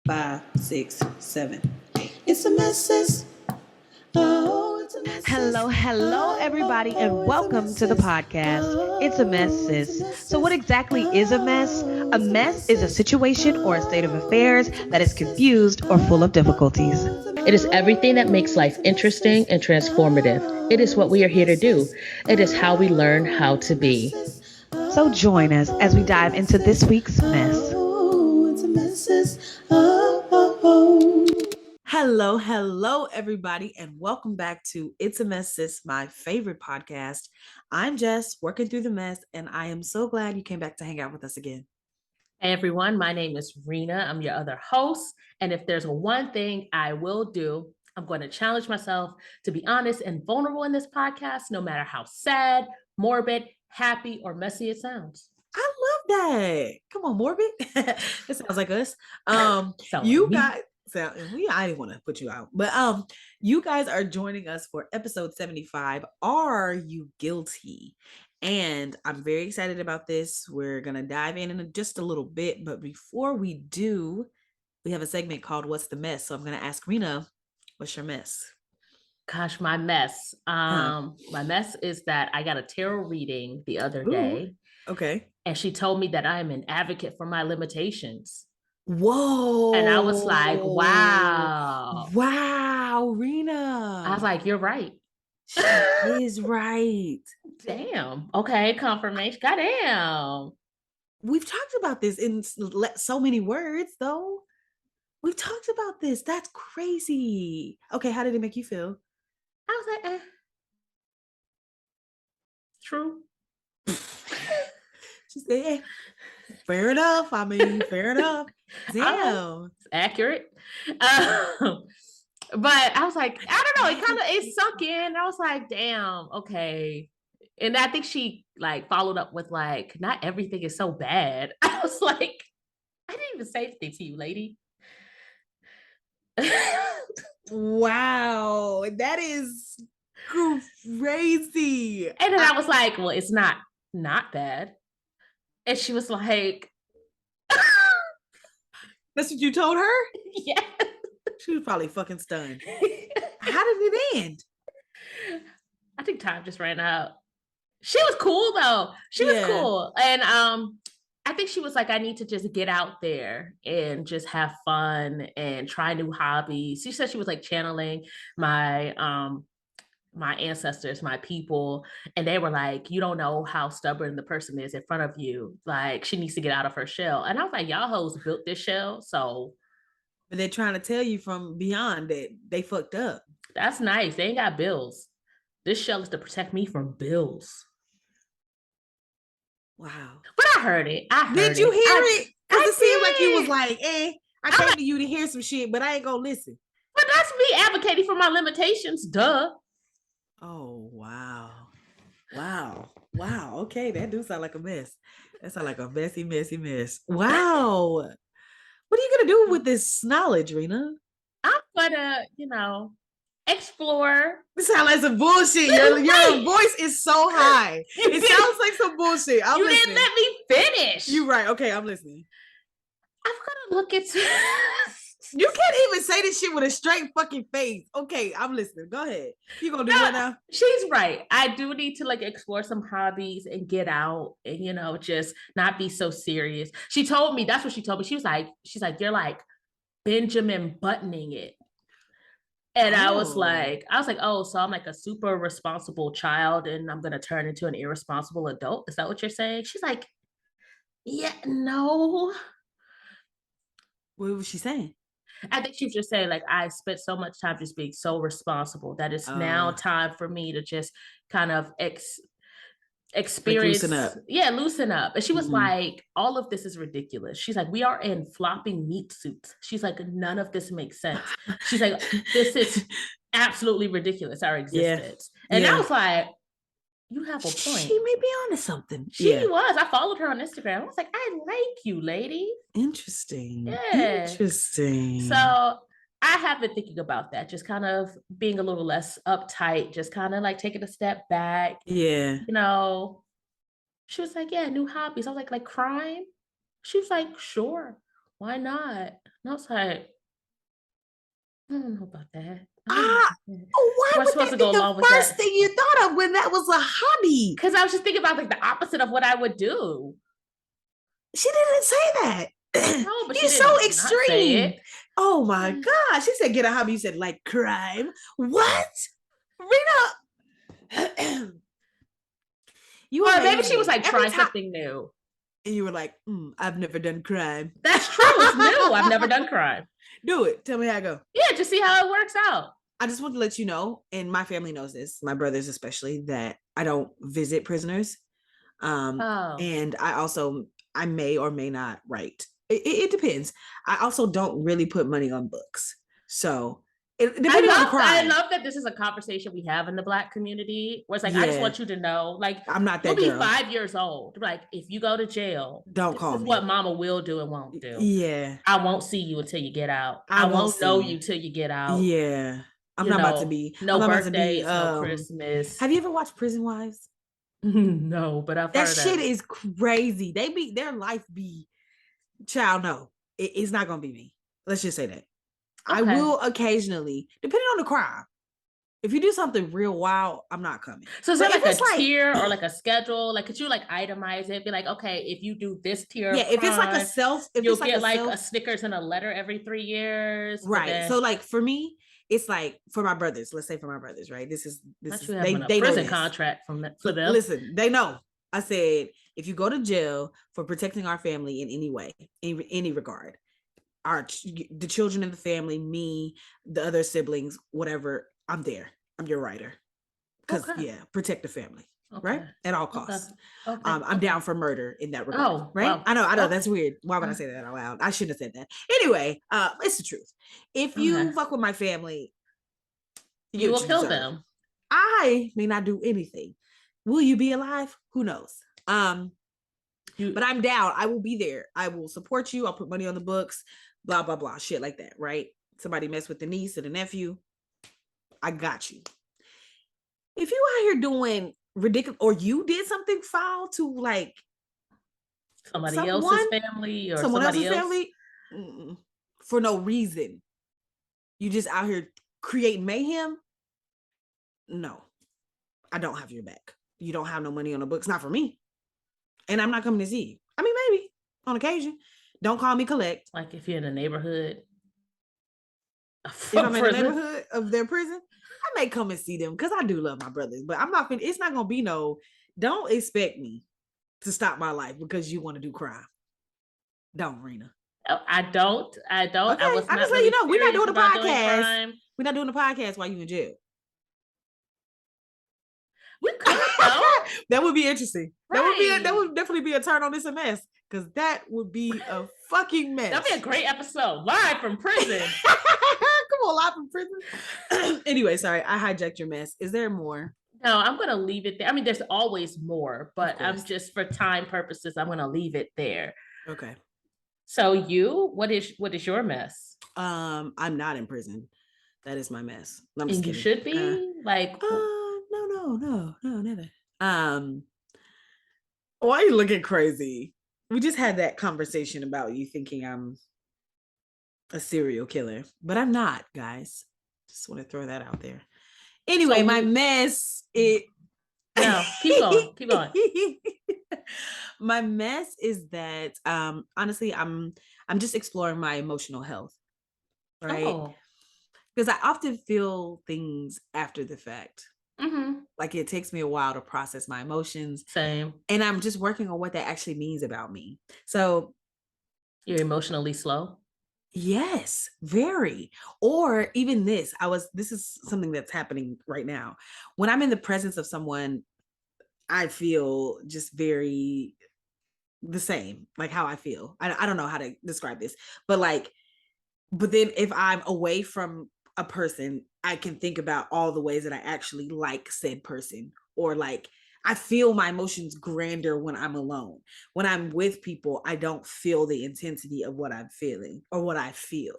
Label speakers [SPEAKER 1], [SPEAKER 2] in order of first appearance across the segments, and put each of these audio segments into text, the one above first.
[SPEAKER 1] 5, 6, 7, 8. It's a mess. Oh, it's a mess.
[SPEAKER 2] Hello, everybody, and welcome to the podcast. It's a mess, sis. So, what exactly is a mess? A mess is a situation or a state of affairs that is confused or full of difficulties.
[SPEAKER 3] It is everything that makes life interesting and transformative. It is what we are here to do. It is how we learn how to be.
[SPEAKER 2] So, join us as we dive into this week's mess.
[SPEAKER 1] Hello, everybody, and welcome back to It's a Mess, Sis, my favorite podcast. I'm Jess, working through the mess, and I am so glad you came back to hang out with us again.
[SPEAKER 3] Hey everyone, my name is Rena. I'm your other host. And if there's one thing I will do, I'm going to challenge myself to be honest and vulnerable in this podcast, no matter how sad, morbid, happy, or messy it sounds.
[SPEAKER 1] I love that. Come on, morbid. It sounds like us. I didn't want to put you out, but you guys are joining us for episode 75. Are you guilty? And I'm very excited about this. We're gonna dive in just a little bit, but before we do, we have a segment called "What's the Mess?" So I'm gonna ask Rena, "What's your mess?"
[SPEAKER 3] Gosh, my mess. My mess is that I got a tarot reading the other day.
[SPEAKER 1] Okay.
[SPEAKER 3] And she told me that I am an advocate for my limitations.
[SPEAKER 1] Whoa.
[SPEAKER 3] And I was like, wow.
[SPEAKER 1] Wow, Rena.
[SPEAKER 3] I was like, you're right.
[SPEAKER 1] She is right.
[SPEAKER 3] Damn. Okay, confirmation. Goddamn.
[SPEAKER 1] We've talked about this in so many words, though. We've talked about this. That's crazy. Okay, how did it make you feel?
[SPEAKER 3] I was like, True.
[SPEAKER 1] She said, fair enough. I mean, fair enough. Damn.
[SPEAKER 3] It's accurate. But I was like, I don't know. It sunk in. I was like, damn, okay. And I think she like followed up with like, not everything is so bad. I was like, I didn't even say anything to you, lady.
[SPEAKER 1] Wow, that is crazy.
[SPEAKER 3] And then I was like, well, it's not bad. And she was like,
[SPEAKER 1] that's what you told her?
[SPEAKER 3] Yeah.
[SPEAKER 1] She was probably fucking stunned. How did it end?
[SPEAKER 3] I think time just ran out. She was cool though. She was cool. And I think she was like, I need to just get out there and just have fun and try new hobbies. She said she was like channeling my my ancestors, my people, and they were like, you don't know how stubborn the person is in front of you. Like, she needs to get out of her shell. And I was like, y'all hoes built this shell, so.
[SPEAKER 1] But they're trying to tell you from beyond that they fucked up.
[SPEAKER 3] That's nice. They ain't got bills. This shell is to protect me from bills.
[SPEAKER 1] Wow.
[SPEAKER 3] But I heard it.
[SPEAKER 1] Did you hear it? Because it seemed like you was like, I came to you to hear some shit, but I ain't gonna listen.
[SPEAKER 3] But that's me advocating for my limitations, duh.
[SPEAKER 1] Oh, wow. Okay, that do sound like a mess. That sounds like a messy mess. Wow. What are you gonna do with this knowledge, Rena?
[SPEAKER 3] I'm gonna, explore.
[SPEAKER 1] This sounds like some bullshit. Your voice is so high. It sounds like some bullshit. I'm listening.
[SPEAKER 3] Didn't let me finish.
[SPEAKER 1] You're right. Okay, I'm listening.
[SPEAKER 3] I'm gonna look into.
[SPEAKER 1] You can't even say this shit with a straight fucking face. Okay, I'm listening. Go ahead. You gonna do what now?
[SPEAKER 3] She's right. I do need to like explore some hobbies and get out and just not be so serious. She told me, that's what she told me. She's like, you're like Benjamin buttoning it. And I was like, oh, so I'm like a super responsible child and I'm gonna turn into an irresponsible adult. Is that what you're saying? She's like, yeah, no.
[SPEAKER 1] What was she saying?
[SPEAKER 3] I think she was just saying, like, I spent so much time just being so responsible that it's now time for me to just kind of experience.
[SPEAKER 1] Like loosen up.
[SPEAKER 3] Yeah, loosen up. And she was like, all of this is ridiculous. She's like, we are in flopping meat suits. She's like, none of this makes sense. She's like, this is absolutely ridiculous, our existence. And I was like, you have a point.
[SPEAKER 1] She may be onto something.
[SPEAKER 3] She was. I followed her on Instagram. I was like, I like you, lady.
[SPEAKER 1] Interesting.
[SPEAKER 3] Yeah.
[SPEAKER 1] Interesting.
[SPEAKER 3] So I have been thinking about that, just kind of being a little less uptight, just kind of like taking a step back.
[SPEAKER 1] Yeah.
[SPEAKER 3] She was like, yeah, new hobbies. I was like crime? She was like, sure. Why not? And I was like, I don't know about that. I don't know
[SPEAKER 1] Ah,
[SPEAKER 3] about that.
[SPEAKER 1] why
[SPEAKER 3] Am I
[SPEAKER 1] would
[SPEAKER 3] supposed
[SPEAKER 1] that
[SPEAKER 3] to
[SPEAKER 1] be
[SPEAKER 3] go
[SPEAKER 1] the
[SPEAKER 3] along with
[SPEAKER 1] first
[SPEAKER 3] that?
[SPEAKER 1] thing you thought of when that was a hobby?
[SPEAKER 3] Because I was just thinking about like the opposite of what I would do.
[SPEAKER 1] She didn't say that.
[SPEAKER 3] No, but she
[SPEAKER 1] You're so
[SPEAKER 3] didn't not say
[SPEAKER 1] extreme.
[SPEAKER 3] it.
[SPEAKER 1] Oh my gosh. She said get a hobby. You said like crime. What? Rena. You
[SPEAKER 3] Or maybe
[SPEAKER 1] amaze
[SPEAKER 3] she was
[SPEAKER 1] me.
[SPEAKER 3] like,
[SPEAKER 1] Every
[SPEAKER 3] try
[SPEAKER 1] time.
[SPEAKER 3] something new.
[SPEAKER 1] And you were like, I've never done crime.
[SPEAKER 3] That's true. It's new. I've never done crime.
[SPEAKER 1] Do it. Tell me how I go.
[SPEAKER 3] Yeah, just see how it works out.
[SPEAKER 1] I just want to let you know, and my family knows this, my brothers especially, that I don't visit prisoners.
[SPEAKER 3] Oh.
[SPEAKER 1] And I may or may not write. It depends. I also don't really put money on books. So depending on the
[SPEAKER 3] I
[SPEAKER 1] crime.
[SPEAKER 3] love that this is a conversation we have in the Black community where it's like, I just
[SPEAKER 1] Yeah,
[SPEAKER 3] want you to know, like,
[SPEAKER 1] I'm not
[SPEAKER 3] you'll
[SPEAKER 1] that
[SPEAKER 3] be
[SPEAKER 1] girl.
[SPEAKER 3] 5 years old. Like, if you go to jail,
[SPEAKER 1] Don't
[SPEAKER 3] this
[SPEAKER 1] call
[SPEAKER 3] is what
[SPEAKER 1] me.
[SPEAKER 3] mama will do and won't do.
[SPEAKER 1] Yeah,
[SPEAKER 3] I won't see you until you get out.
[SPEAKER 1] I
[SPEAKER 3] I
[SPEAKER 1] won't
[SPEAKER 3] won't know
[SPEAKER 1] see
[SPEAKER 3] you
[SPEAKER 1] you.
[SPEAKER 3] till you get out.
[SPEAKER 1] Yeah,
[SPEAKER 3] You know,
[SPEAKER 1] I'm
[SPEAKER 3] no
[SPEAKER 1] not about to be.
[SPEAKER 3] birthdays, no Christmas.
[SPEAKER 1] Have you ever watched Prison Wives?
[SPEAKER 3] No, but I've
[SPEAKER 1] That
[SPEAKER 3] heard of
[SPEAKER 1] shit
[SPEAKER 3] it.
[SPEAKER 1] is crazy. Their life be, child, no, it's not gonna be me. Let's just say that. I
[SPEAKER 3] Okay.
[SPEAKER 1] will occasionally, depending on the crime. If you do something real wild, I'm not coming.
[SPEAKER 3] So is
[SPEAKER 1] But
[SPEAKER 3] there
[SPEAKER 1] if
[SPEAKER 3] like
[SPEAKER 1] it's
[SPEAKER 3] a
[SPEAKER 1] like,
[SPEAKER 3] tier or like a schedule? Like, could you like itemize it? Be like, okay, if you do this tier
[SPEAKER 1] yeah,
[SPEAKER 3] of crime,
[SPEAKER 1] if
[SPEAKER 3] you'll
[SPEAKER 1] it's like
[SPEAKER 3] get
[SPEAKER 1] a
[SPEAKER 3] like
[SPEAKER 1] self,
[SPEAKER 3] a Snickers and a letter every 3 years. But
[SPEAKER 1] right.
[SPEAKER 3] then
[SPEAKER 1] So like for me, it's like for my brothers. Let's say for my brothers, right? This
[SPEAKER 3] not
[SPEAKER 1] is
[SPEAKER 3] you having a
[SPEAKER 1] they know
[SPEAKER 3] prison
[SPEAKER 1] this.
[SPEAKER 3] contract for them.
[SPEAKER 1] Listen, they know. I said if you go to jail for protecting our family in any way, in any regard, the children in the family, me, the other siblings, whatever, I'm there. I'm your writer. Because
[SPEAKER 3] Okay.
[SPEAKER 1] yeah, protect the family, right?
[SPEAKER 3] Okay.
[SPEAKER 1] At all
[SPEAKER 3] Okay.
[SPEAKER 1] costs.
[SPEAKER 3] Okay.
[SPEAKER 1] I'm
[SPEAKER 3] Okay.
[SPEAKER 1] down for murder in that regard,
[SPEAKER 3] Oh,
[SPEAKER 1] right?
[SPEAKER 3] wow.
[SPEAKER 1] I know
[SPEAKER 3] Okay.
[SPEAKER 1] that's weird. Why would I say that out loud? I shouldn't have said that. Anyway, it's the truth. If
[SPEAKER 3] Okay.
[SPEAKER 1] you fuck with my family, you get
[SPEAKER 3] You
[SPEAKER 1] what
[SPEAKER 3] will
[SPEAKER 1] you
[SPEAKER 3] kill
[SPEAKER 1] deserve.
[SPEAKER 3] them.
[SPEAKER 1] I may not do anything. Will you be alive? Who knows? But
[SPEAKER 3] You
[SPEAKER 1] I'm down. I will be there. I will support you. I'll put money on the books, blah, blah, blah, shit like that, right? Somebody mess with the niece or the nephew. I got you. If you out here doing ridiculous, or you did something foul to like
[SPEAKER 3] somebody else's
[SPEAKER 1] someone,
[SPEAKER 3] family or
[SPEAKER 1] someone
[SPEAKER 3] somebody
[SPEAKER 1] else's
[SPEAKER 3] else.
[SPEAKER 1] family, for no reason, you just out here creating mayhem. No, I don't have your back. You don't have no money on the books, not for me, and I'm not coming to see you. I mean, maybe on occasion. Don't call me collect.
[SPEAKER 3] Like if you're in a neighborhood
[SPEAKER 1] If
[SPEAKER 3] for
[SPEAKER 1] I'm in the
[SPEAKER 3] prison.
[SPEAKER 1] neighborhood of their prison, I may come and see them because I do love my brothers. But I'm not. It's not gonna be no. Don't expect me to stop my life because you want to do crime. Don't, Rena.
[SPEAKER 3] I don't.
[SPEAKER 1] Okay,
[SPEAKER 3] I was
[SPEAKER 1] I just
[SPEAKER 3] not
[SPEAKER 1] let you
[SPEAKER 3] really
[SPEAKER 1] know we're not
[SPEAKER 3] serious
[SPEAKER 1] doing a
[SPEAKER 3] about doing
[SPEAKER 1] podcast.
[SPEAKER 3] crime.
[SPEAKER 1] We're not doing a podcast while you in jail.
[SPEAKER 3] We could though.
[SPEAKER 1] That would be interesting.
[SPEAKER 3] Right.
[SPEAKER 1] That would definitely be a turn on this a mess because that would be a fucking mess.
[SPEAKER 3] That'd be a great episode live from prison.
[SPEAKER 1] Come on, live from prison. Anyway, sorry, I hijacked your mess. Is there more?
[SPEAKER 3] No, I'm gonna leave it there. I mean, there's always more, but I'm just for time purposes, I'm gonna leave it there.
[SPEAKER 1] Okay.
[SPEAKER 3] So what is your mess?
[SPEAKER 1] I'm not in prison. That is my mess. I'm
[SPEAKER 3] And
[SPEAKER 1] just
[SPEAKER 3] you
[SPEAKER 1] kidding.
[SPEAKER 3] should be like
[SPEAKER 1] No, never. Why are you looking crazy? We just had that conversation about you thinking I'm a serial killer, but I'm not, guys. Just want to throw that out there. Anyway, my mess.
[SPEAKER 3] No, keep going. Keep going.
[SPEAKER 1] My mess is that honestly, I'm just exploring my emotional health, right?
[SPEAKER 3] Oh.
[SPEAKER 1] Because I often feel things after the fact.
[SPEAKER 3] Mm-hmm.
[SPEAKER 1] Like it takes me a while to process my emotions.
[SPEAKER 3] Same.
[SPEAKER 1] And I'm just working on what that actually means about me. So
[SPEAKER 3] you're emotionally slow?
[SPEAKER 1] Yes, very. Or even this is something that's happening right now. When I'm in the presence of someone, I feel just very the same, like how I feel. I don't know how to describe this, but then if I'm away from a person, I can think about all the ways that I actually like said person, or like I feel my emotions grander when I'm alone. When I'm with people, I don't feel the intensity of what I'm feeling or what I feel.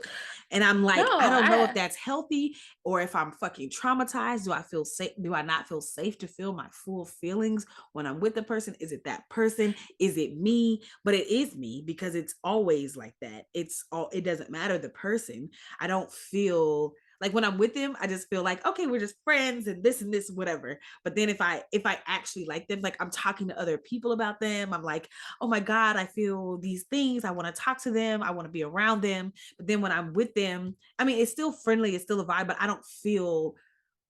[SPEAKER 1] And I'm
[SPEAKER 3] No,
[SPEAKER 1] like, I don't know if that's healthy or if I'm fucking traumatized. Do I feel safe? Do I not feel safe to feel my full feelings when I'm with the person? Is it that person? Is it me? But it is me because it's always like that. It doesn't matter the person. I don't feel like when I'm with them, I just feel like, okay, we're just friends and this, whatever. But then if I actually like them, like I'm talking to other people about them, I'm like, oh my God, I feel these things. I want to talk to them. I want to be around them. But then when I'm with them, I mean, it's still friendly, it's still a vibe, but I don't feel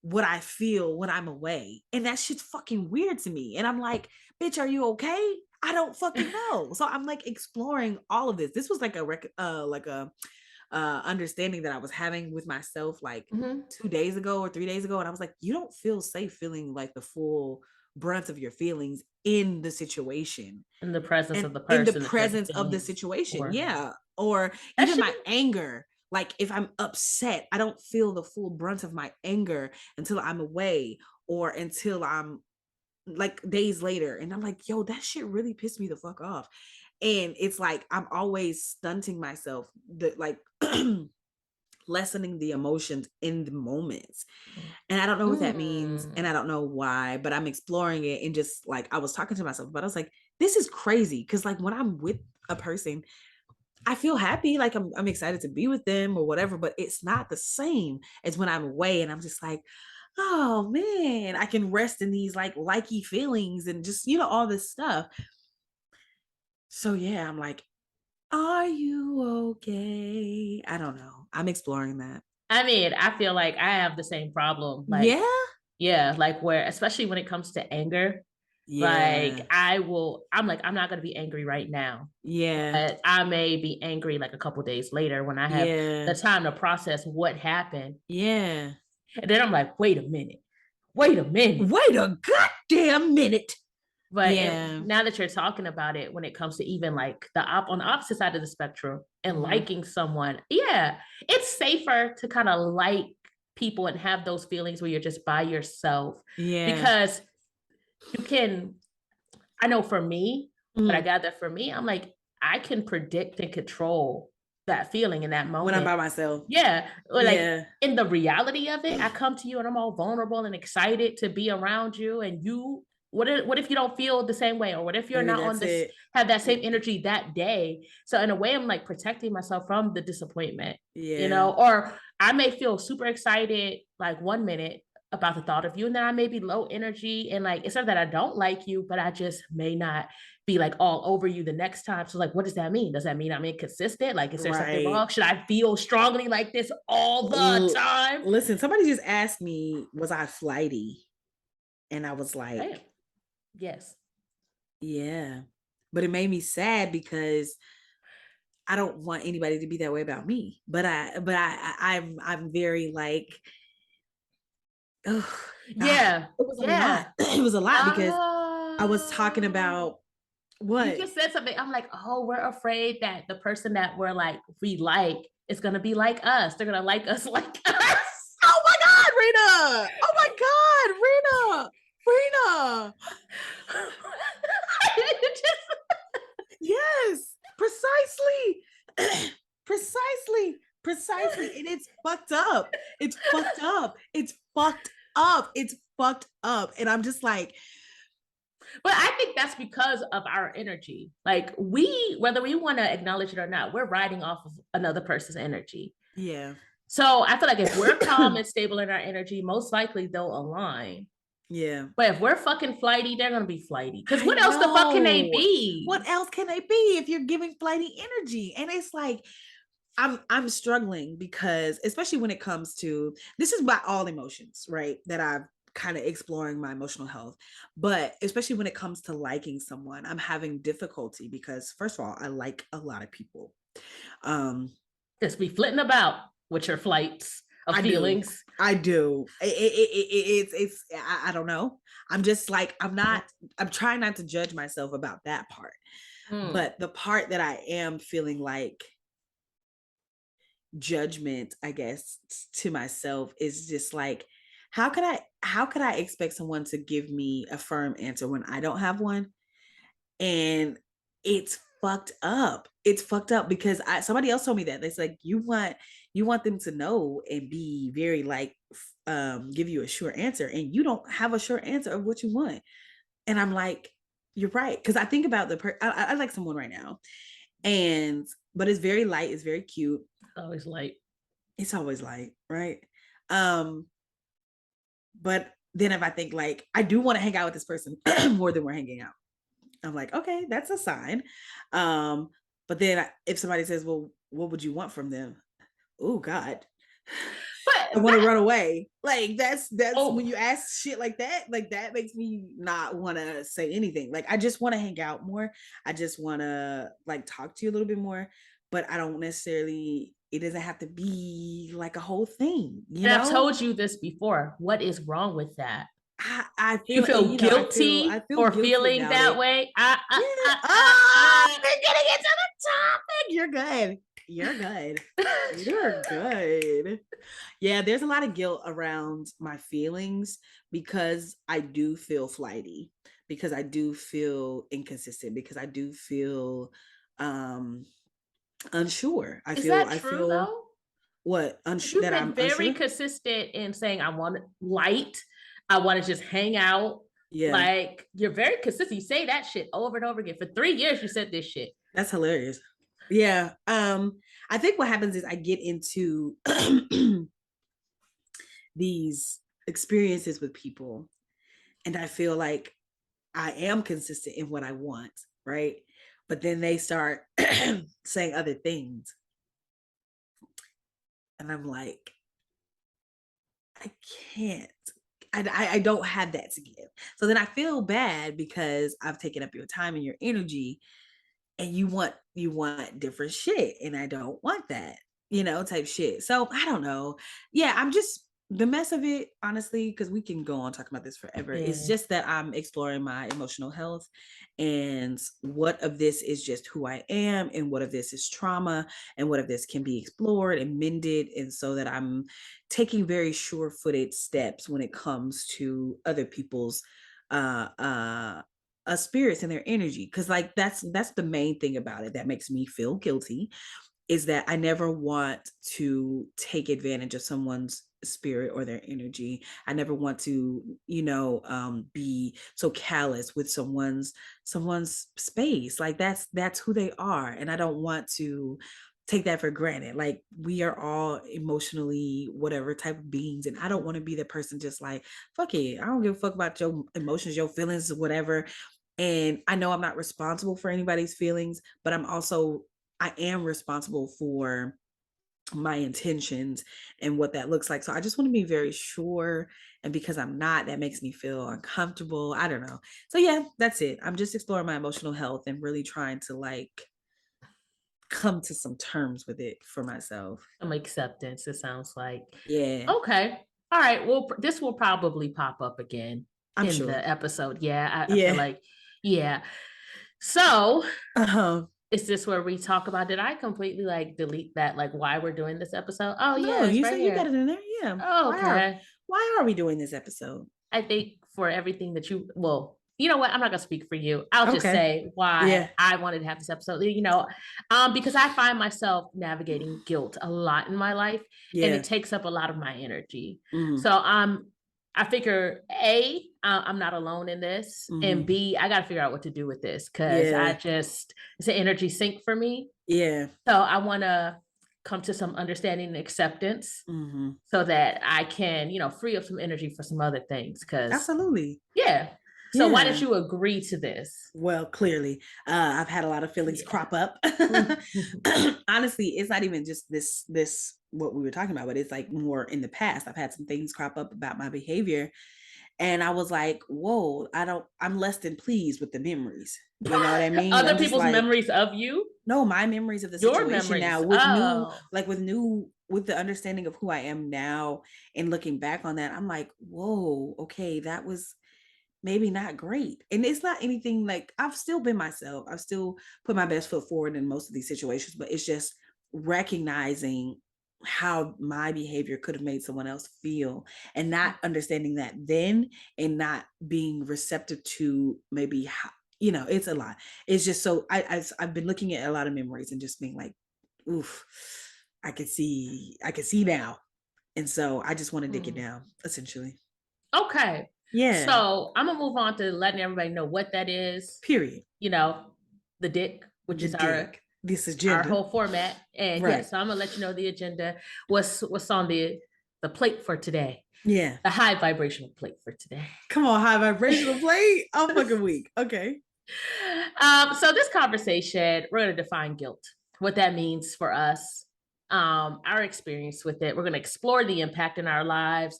[SPEAKER 1] what I feel when I'm away. And that shit's fucking weird to me. And I'm like, bitch, are you okay? I don't fucking know. So I'm like exploring all of this. This was like a understanding that I was having with myself like
[SPEAKER 3] mm-hmm.
[SPEAKER 1] 2 days ago or 3 days ago. And I was like, you don't feel safe feeling like the full brunt of your feelings in the situation
[SPEAKER 3] In the presence
[SPEAKER 1] and
[SPEAKER 3] of the
[SPEAKER 1] in the
[SPEAKER 3] person that you're
[SPEAKER 1] presence of the
[SPEAKER 3] feeling
[SPEAKER 1] situation.
[SPEAKER 3] for.
[SPEAKER 1] Yeah. Or
[SPEAKER 3] That
[SPEAKER 1] even
[SPEAKER 3] should
[SPEAKER 1] my anger. Like if I'm upset, I don't feel the full brunt of my anger until I'm away or until I'm like days later. And I'm like, yo, that shit really pissed me the fuck off. And it's like I'm always stunting myself, like lessening the emotions in the moments. And I don't know what that means and I don't know why, but I'm exploring it. And just like I was talking to myself, but I was like, this is crazy. Cause like when I'm with a person, I feel happy, like I'm excited to be with them or whatever, but it's not the same as when I'm away and I'm just like, oh man, I can rest in these like likey feelings and just, all this stuff. So yeah, I'm like, are you okay? I don't know. I'm exploring that.
[SPEAKER 3] I mean, I feel like I have the same problem. Like,
[SPEAKER 1] Yeah.
[SPEAKER 3] yeah, like where, especially when it comes to anger, like
[SPEAKER 1] Yeah.
[SPEAKER 3] I'm like, I'm not going to be angry right now,
[SPEAKER 1] Yeah.
[SPEAKER 3] but I may be angry like a couple days later when I have
[SPEAKER 1] Yeah.
[SPEAKER 3] the time to process what happened.
[SPEAKER 1] Yeah.
[SPEAKER 3] And then I'm like, wait a minute, wait a minute.
[SPEAKER 1] Wait a goddamn minute. Yeah.
[SPEAKER 3] Now that you're talking about it, when it comes to even like on the opposite side of the spectrum and
[SPEAKER 1] Mhm.
[SPEAKER 3] liking someone, yeah, it's safer to kind of like people and have those feelings where you're just by yourself
[SPEAKER 1] Yeah.
[SPEAKER 3] because you can. I know for me, what I
[SPEAKER 1] Mhm.
[SPEAKER 3] gather for me, I'm like, I can predict and control that feeling in that
[SPEAKER 1] When I'm
[SPEAKER 3] moment.
[SPEAKER 1] by myself.
[SPEAKER 3] Yeah, or like
[SPEAKER 1] Yeah.
[SPEAKER 3] in the reality of it, I come to you and I'm all vulnerable and excited to be around you, and you. What if you don't feel the same way, or what if you're
[SPEAKER 1] Maybe
[SPEAKER 3] not on
[SPEAKER 1] that's
[SPEAKER 3] this
[SPEAKER 1] it.
[SPEAKER 3] have that same energy that day? So in a way, I'm like protecting myself from the disappointment,
[SPEAKER 1] Yeah.
[SPEAKER 3] or I may feel super excited like 1 minute about the thought of you, and then I may be low energy and like it's not that I don't like you, but I just may not be like all over you the next time. So like, what does that mean? Does that mean I'm inconsistent? Like, is there something
[SPEAKER 1] Right.
[SPEAKER 3] wrong? Should I feel strongly like this all the time?
[SPEAKER 1] Listen, somebody just asked me, was I flighty? And I was
[SPEAKER 3] Damn.
[SPEAKER 1] like,
[SPEAKER 3] Yes.
[SPEAKER 1] yeah. But it made me sad because I don't want anybody to be that way about me. I'm very like, oh God,
[SPEAKER 3] Yeah.
[SPEAKER 1] it was a lot.
[SPEAKER 3] Yeah.
[SPEAKER 1] It was a lot because I was talking
[SPEAKER 3] Oh.
[SPEAKER 1] about
[SPEAKER 3] You
[SPEAKER 1] what?
[SPEAKER 3] just said something. I'm like, oh, we're afraid that the person that we like is gonna be like us. They're gonna like us like us.
[SPEAKER 1] Oh my God, Rena! Oh my God, Rena! Rena! Yes, precisely. Precisely. And it's fucked up. It's fucked up. It's fucked up. It's fucked up. And I'm just like,
[SPEAKER 3] But I think that's because of our energy. Like whether we want to acknowledge it or not, we're riding off of another person's energy.
[SPEAKER 1] yeah.
[SPEAKER 3] So I feel like if we're calm and stable in our energy, most likely they'll align.
[SPEAKER 1] Yeah.
[SPEAKER 3] But if we're fucking flighty, they're gonna be flighty. Because
[SPEAKER 1] I
[SPEAKER 3] what else the fuck can they
[SPEAKER 1] know.
[SPEAKER 3] be?
[SPEAKER 1] What else can they be if you're giving flighty energy? And it's like, I'm struggling because especially when it comes to this is about all emotions, right? That I've kind of exploring my emotional health. But especially when it comes to liking someone, I'm having difficulty because first of all, I like a lot of people. Um
[SPEAKER 3] Just be flitting about with your flights of
[SPEAKER 1] I do.
[SPEAKER 3] feelings.
[SPEAKER 1] I do. I don't know. I'm just like, I'm trying not to judge myself about that part.
[SPEAKER 3] Mm.
[SPEAKER 1] But the part that I am feeling like judgment, I guess, to myself is just like how could I expect someone to give me a firm answer when I don't have one? And it's fucked up. It's fucked up because somebody else told me that. It's like you want them to know and be very like give you a sure answer, and you don't have a sure answer of what you want. And I'm like, you're right. Because I think about I like someone right now, and but it's very light, it's very cute.
[SPEAKER 3] Always light.
[SPEAKER 1] It's always light, right? Um, but then if I think like I do want to hang out with this person more than we're hanging out, I'm like, okay, that's a sign. Um, but then if somebody says, well, what would you want from them? Oh God. I
[SPEAKER 3] But
[SPEAKER 1] want to
[SPEAKER 3] that
[SPEAKER 1] run away. Like that's when
[SPEAKER 3] oh
[SPEAKER 1] you ask shit like that makes me not want to say anything. Like I just want to hang out more. I just want to like talk to you a little bit more, but I don't necessarily it doesn't have to be like a whole thing, you
[SPEAKER 3] and I've
[SPEAKER 1] know?
[SPEAKER 3] told you this before. What is wrong with that?
[SPEAKER 1] I
[SPEAKER 3] You
[SPEAKER 1] feel
[SPEAKER 3] feel
[SPEAKER 1] I
[SPEAKER 3] guilty
[SPEAKER 1] feel
[SPEAKER 3] for
[SPEAKER 1] guilty
[SPEAKER 3] feeling
[SPEAKER 1] about
[SPEAKER 3] that
[SPEAKER 1] it.
[SPEAKER 3] way?
[SPEAKER 1] Yeah. Oh, we're getting into the topic. You're good. You're good. You're good. Yeah, there's a lot of guilt around my feelings because I do feel flighty, because I do feel inconsistent, because I do feel um unsure.
[SPEAKER 3] Is that
[SPEAKER 1] I
[SPEAKER 3] true
[SPEAKER 1] feel
[SPEAKER 3] though?
[SPEAKER 1] what
[SPEAKER 3] You've
[SPEAKER 1] that
[SPEAKER 3] been
[SPEAKER 1] I'm
[SPEAKER 3] very
[SPEAKER 1] unsure.
[SPEAKER 3] consistent in saying I want light. I want to just hang out.
[SPEAKER 1] Yeah,
[SPEAKER 3] Like you're very consistent. You say that shit over and over again. For 3 years, you said this shit.
[SPEAKER 1] that's hilarious. Yeah. I think what happens is I get into these experiences with people and I feel like I am consistent in what I want, right? But then they start saying other things. And I'm like, I can't. I don't have that to give. So then I feel bad because I've taken up your time and your energy and you want different shit and I don't want that, type shit. So I don't know. Yeah, I'm just the mess of it, honestly, because we can go on talking about this forever. It's
[SPEAKER 3] Yeah.
[SPEAKER 1] just that I'm exploring my emotional health and what of this is just who I am and what of this is trauma and what of this can be explored and mended. And so that I'm taking very sure-footed steps when it comes to other people's uh uh spirits and their energy, because like that's the main thing about it that makes me feel guilty, is that I never want to take advantage of someone's spirit or their energy. I never want to, be so callous with someone's space. Like that's who they are, and I don't want to take that for granted. Like we are all emotionally whatever type of beings, and I don't want to be the person just like fuck it. I don't give a fuck about your emotions, your feelings, whatever. And I know I'm not responsible for anybody's feelings, but I am responsible for my intentions and what that looks like. So I just want to be very sure. And because I'm not, that makes me feel uncomfortable. I don't know. So yeah, that's it. I'm just exploring my emotional health and really trying to like come to some terms with it for myself.
[SPEAKER 3] Some acceptance, it sounds like.
[SPEAKER 1] Yeah,
[SPEAKER 3] Okay. All right. Well, this will probably pop up again
[SPEAKER 1] I'm
[SPEAKER 3] in
[SPEAKER 1] sure.
[SPEAKER 3] the episode. Yeah, I feel
[SPEAKER 1] Yeah.
[SPEAKER 3] like, yeah. So
[SPEAKER 1] Uh-huh.
[SPEAKER 3] is this where we talk about, did I completely like delete that, like why we're doing this episode? Oh,
[SPEAKER 1] No,
[SPEAKER 3] yeah, it's
[SPEAKER 1] you
[SPEAKER 3] right
[SPEAKER 1] said you got
[SPEAKER 3] here.
[SPEAKER 1] it in there. Yeah.
[SPEAKER 3] Oh,
[SPEAKER 1] Why are
[SPEAKER 3] okay.
[SPEAKER 1] why are we doing this episode?
[SPEAKER 3] I think for everything that well, you know what? I'm not gonna speak for you. I'll just
[SPEAKER 1] Okay.
[SPEAKER 3] say why
[SPEAKER 1] Yeah.
[SPEAKER 3] I wanted to have this episode. Because I find myself navigating guilt a lot in my life, and it
[SPEAKER 1] Yeah.
[SPEAKER 3] takes up a lot of my energy.
[SPEAKER 1] Mm-hmm.
[SPEAKER 3] So I figure I'm not alone in this, and
[SPEAKER 1] Mm-hmm.
[SPEAKER 3] B, I got to figure out what to do with this because
[SPEAKER 1] Yeah.
[SPEAKER 3] it's an energy sink for me.
[SPEAKER 1] Yeah.
[SPEAKER 3] So I want to come to some understanding and acceptance
[SPEAKER 1] Mm-hmm.
[SPEAKER 3] so that I can, free up some energy for some other things. Cause
[SPEAKER 1] Absolutely.
[SPEAKER 3] yeah. So why don't
[SPEAKER 1] Yeah.
[SPEAKER 3] you agree to this?
[SPEAKER 1] Well, clearly, I've had a lot of feelings
[SPEAKER 3] Yeah.
[SPEAKER 1] crop up. Honestly, it's not even just this what we were talking about, but it's like more in the past. I've had some things crop up about my behavior, and I was like, "Whoa, I'm less than pleased with the memories." You know what I mean?
[SPEAKER 3] Other
[SPEAKER 1] I'm just
[SPEAKER 3] people's
[SPEAKER 1] like,
[SPEAKER 3] memories of you,
[SPEAKER 1] no, my memories of the
[SPEAKER 3] your
[SPEAKER 1] situation now
[SPEAKER 3] memories.
[SPEAKER 1] with
[SPEAKER 3] Oh,
[SPEAKER 1] with the understanding of who I am now and looking back on that, I'm like, "Whoa, okay, that was maybe not great." And it's not anything like I've still been myself. I've still put my best foot forward in most of these situations, but it's just recognizing how my behavior could have made someone else feel, and not understanding that then, and not being receptive to maybe how, it's a lot. It's just so I've been looking at a lot of memories and just being like, oof, I can see now. And so I just want to dig it
[SPEAKER 3] Mm.
[SPEAKER 1] down, essentially.
[SPEAKER 3] Okay.
[SPEAKER 1] Yeah.
[SPEAKER 3] So I'm gonna move on to letting everybody know what that is.
[SPEAKER 1] Period.
[SPEAKER 3] You know, the dick, which
[SPEAKER 1] The
[SPEAKER 3] is our
[SPEAKER 1] dick. This
[SPEAKER 3] our
[SPEAKER 1] agenda.
[SPEAKER 3] whole format. And
[SPEAKER 1] Right.
[SPEAKER 3] yes, so I'm gonna let you know the agenda. What's on the plate for today?
[SPEAKER 1] Yeah.
[SPEAKER 3] The high vibrational plate for today.
[SPEAKER 1] Come on, high vibrational plate. I'm fucking weak. Okay.
[SPEAKER 3] So this conversation, we're going to define guilt, what that means for us, our experience with it. We're going to explore the impact in our lives,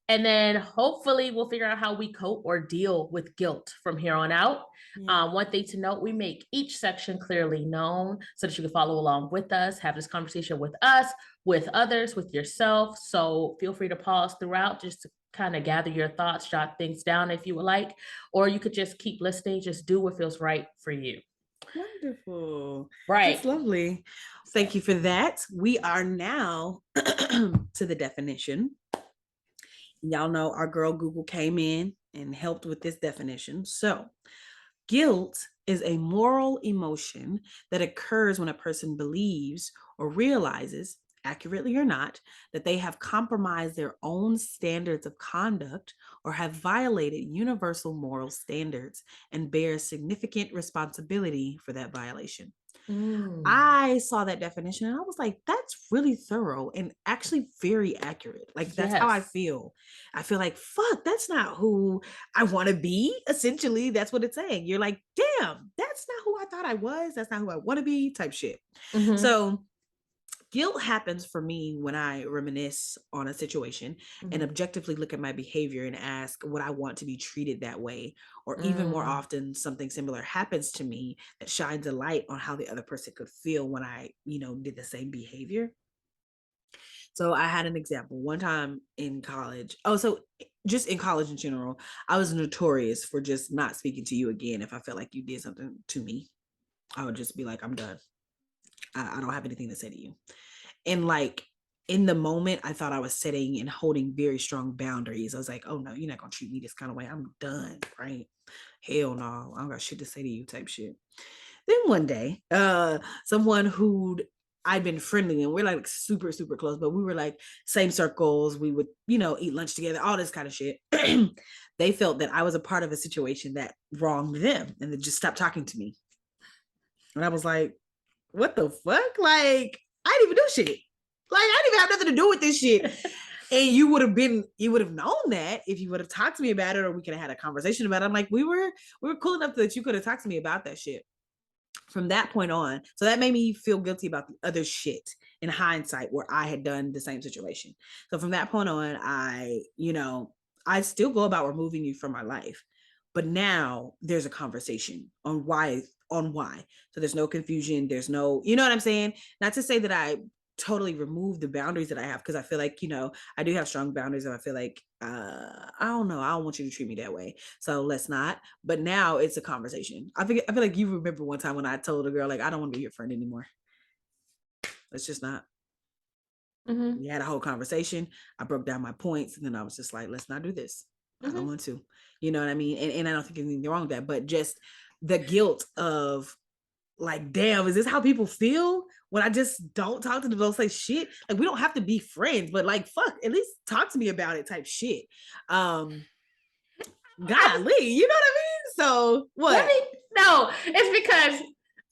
[SPEAKER 3] and then hopefully we'll figure out how we cope or deal with guilt from here on out.
[SPEAKER 1] Yeah.
[SPEAKER 3] One thing to note, we make each section clearly known so that you can follow along with us, have this conversation with us, with others, with yourself. So feel free to pause throughout just to kind of gather your thoughts, jot things down if you would like, or you could just keep listening, just do what feels right for you.
[SPEAKER 1] Wonderful. That's
[SPEAKER 3] Right.
[SPEAKER 1] lovely. Thank you for that. We are now to the definition. Y'all know our girl Google came in and helped with this definition. So, guilt is a moral emotion that occurs when a person believes or realizes, accurately or not, that they have compromised their own standards of conduct or have violated universal moral standards and bear significant responsibility for that violation. I saw that definition and I was like, that's really thorough and actually very accurate. Like, that's how I
[SPEAKER 3] Yes.
[SPEAKER 1] feel. I feel like, fuck, that's not who I want to be. Essentially, that's what it's saying. You're like, damn, that's not who I thought I was. That's not who I want to be, type shit.
[SPEAKER 3] Mm-hmm.
[SPEAKER 1] So, guilt happens for me when I reminisce on a situation and
[SPEAKER 3] Mm-hmm.
[SPEAKER 1] objectively look at my behavior and ask would I want to be treated that way? Or even more
[SPEAKER 3] Mm.
[SPEAKER 1] often, something similar happens to me that shines a light on how the other person could feel when I, did the same behavior. So I had an example one time in college. Oh, so just in college in general, I was notorious for just not speaking to you again if I felt like you did something to me. I would just be like, I'm done. I don't have anything to say to you. And like in the moment, I thought I was setting and holding very strong boundaries. I was like, oh no, you're not gonna treat me this kind of way. I'm done, right? Hell no, I don't got shit to say to you, type shit. Then one day, someone who'd I'd been friendly and we're like super, super close, but we were like same circles. We would, eat lunch together, all this kind of shit. They felt that I was a part of a situation that wronged them and they just stopped talking to me. And I was like, what the fuck? Like, I didn't even do shit. Like, I didn't even have nothing to do with this shit. And you would have known that if you would have talked to me about it, or we could have had a conversation about it. I'm like, we were cool enough that you could have talked to me about that shit. From that point on, so that made me feel guilty about the other shit in hindsight where I had done the same situation. So from that point on, I still go about removing you from my life. But now there's a conversation on why. So there's no confusion. There's no, you know what I'm saying? Not to say that I totally remove the boundaries that I have, because I feel like, I do have strong boundaries, and I feel like I don't know, I don't want you to treat me that way. So let's not. But now it's a conversation. I feel like you remember one time when I told a girl, like, I don't want to be your friend anymore. Let's just not.
[SPEAKER 3] Mm-hmm.
[SPEAKER 1] We had a whole conversation. I broke down my points, and then I was just like, let's not do this. I don't want to. You know what I mean? And I don't think there's anything wrong with that, but just the guilt of like, damn, is this how people feel when I just don't talk to them, don't say shit? Like, we don't have to be friends, but like, fuck, at least talk to me about it, type shit. Golly, you know what I mean? So
[SPEAKER 3] Let
[SPEAKER 1] what?
[SPEAKER 3] me no, it's because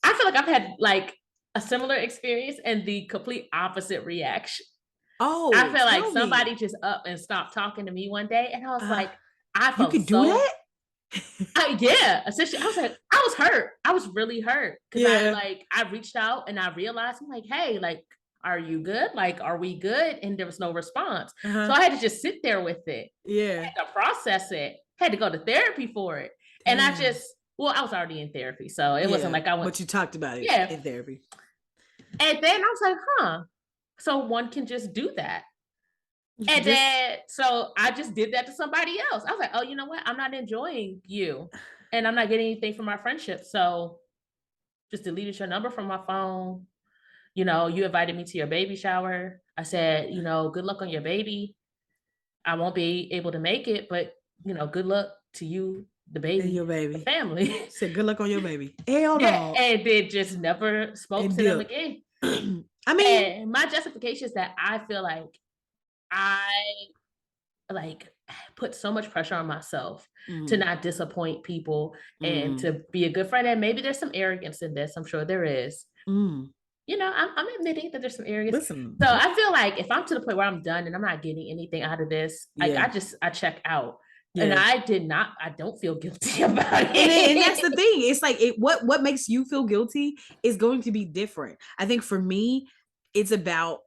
[SPEAKER 3] I feel like I've had like a similar experience and the complete opposite reaction. I
[SPEAKER 1] Oh,
[SPEAKER 3] feel like
[SPEAKER 1] tell me.
[SPEAKER 3] somebody just up and stopped talking to me one day, and I was
[SPEAKER 1] Uh,
[SPEAKER 3] like, I
[SPEAKER 1] you
[SPEAKER 3] felt
[SPEAKER 1] could do
[SPEAKER 3] so.
[SPEAKER 1] that?
[SPEAKER 3] Yeah, essentially, I was like, I was hurt. I was really hurt because
[SPEAKER 1] Yeah.
[SPEAKER 3] I reached out and I realized I'm like, hey, like, are you good? Like, are we good? And there was no response, so
[SPEAKER 1] Uh-huh.
[SPEAKER 3] I had to just sit there with it,
[SPEAKER 1] Yeah.
[SPEAKER 3] had to process it, had to go to therapy for it, and
[SPEAKER 1] Damn.
[SPEAKER 3] I was already in therapy, so it wasn't
[SPEAKER 1] Yeah.
[SPEAKER 3] like I went,
[SPEAKER 1] But you talked about it
[SPEAKER 3] yeah,
[SPEAKER 1] in therapy.
[SPEAKER 3] and then I was like, huh, so one can just do that.
[SPEAKER 1] You could
[SPEAKER 3] And
[SPEAKER 1] just
[SPEAKER 3] then, so I just did that to somebody else. I was like, oh, you know what? I'm not enjoying you and I'm not getting anything from our friendship. So just deleted your number from my phone. You know, you invited me to your baby shower. I said, good luck on your baby. I won't be able to make it, but good luck to you, the
[SPEAKER 1] And
[SPEAKER 3] baby,
[SPEAKER 1] your
[SPEAKER 3] the
[SPEAKER 1] baby.
[SPEAKER 3] family.
[SPEAKER 1] Said good luck on your baby. Hell
[SPEAKER 3] Yeah,
[SPEAKER 1] no.
[SPEAKER 3] and then just never spoke
[SPEAKER 1] And
[SPEAKER 3] to them
[SPEAKER 1] dip.
[SPEAKER 3] again.
[SPEAKER 1] I mean,
[SPEAKER 3] And my justification is that I feel like I like put so much pressure on myself to not disappoint people and to be a good friend. And maybe there's some arrogance in this. I'm sure there is. I'm admitting that there's some arrogance.
[SPEAKER 1] Listen.
[SPEAKER 3] So I feel like if I'm to the point where I'm done and I'm not getting anything out of this, like I check out. And I don't feel guilty about it.
[SPEAKER 1] And that's the thing. It's like what makes you feel guilty is going to be different. I think for me, it's about,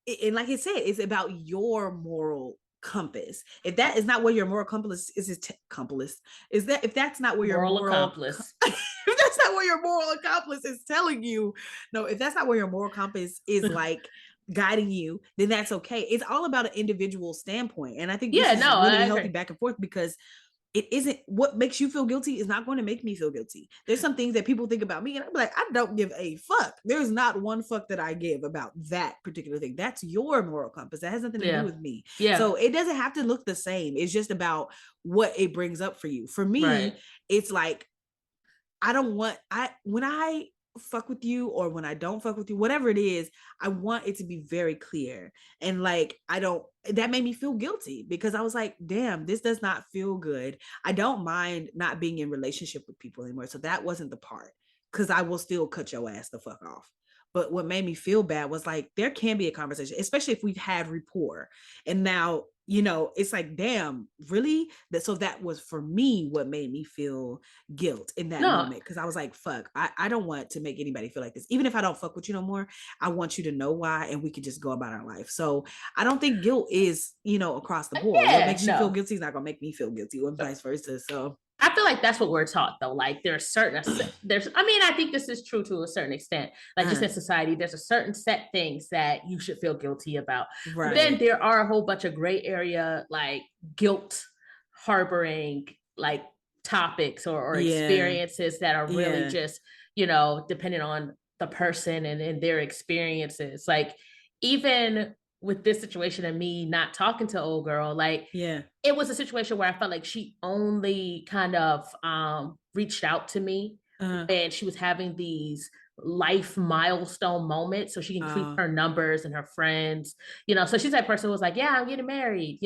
[SPEAKER 1] and like I said, it's about your moral compass. If that is not where your moral compass is, is that if that's not where your
[SPEAKER 3] moral accomplice,
[SPEAKER 1] if that's not what your moral accomplice is telling you, no, if that's not where your moral compass is like guiding you, then that's okay. It's all about an individual standpoint. And I think this is really healthy back and forth, because it isn't what makes you feel guilty is not going to make me feel guilty. There's some things that people think about me and I'm like, I don't give a fuck. There's not one fuck that I give about that particular thing. That's your moral compass. That has nothing to do with me. So it doesn't have to look the same. It's just about what it brings up for you. For me, it's like, when I fuck with you or when I don't fuck with you, whatever it is, I want it to be very clear. And like, that made me feel guilty because I was like, damn, this does not feel good. I don't mind not being in relationship with people anymore. So that wasn't the part, because I will still cut your ass the fuck off. But what made me feel bad was like, there can be a conversation, especially if we've had rapport. And now, it's like, damn, really? So that was for me what made me feel guilt in that moment. Because I was like, fuck, I don't want to make anybody feel like this. Even if I don't fuck with you no more, I want you to know why, and we can just go about our life. So I don't think guilt is, across the board. What makes you feel guilty is not gonna make me feel guilty, or vice versa. So
[SPEAKER 3] I feel like that's what we're taught, though. Like I think this is true to a certain extent. Like just in society, there's a certain set things that you should feel guilty about. Right. But then there are a whole bunch of gray area, like guilt harboring, like topics or experiences that are really just, depending on the person and their experiences. Like even with this situation and me not talking to old girl, like it was a situation where I felt like she only kind of reached out to me and she was having these life milestone moments so she can keep her numbers and her friends, so she's that person who was like, yeah, I'm getting married,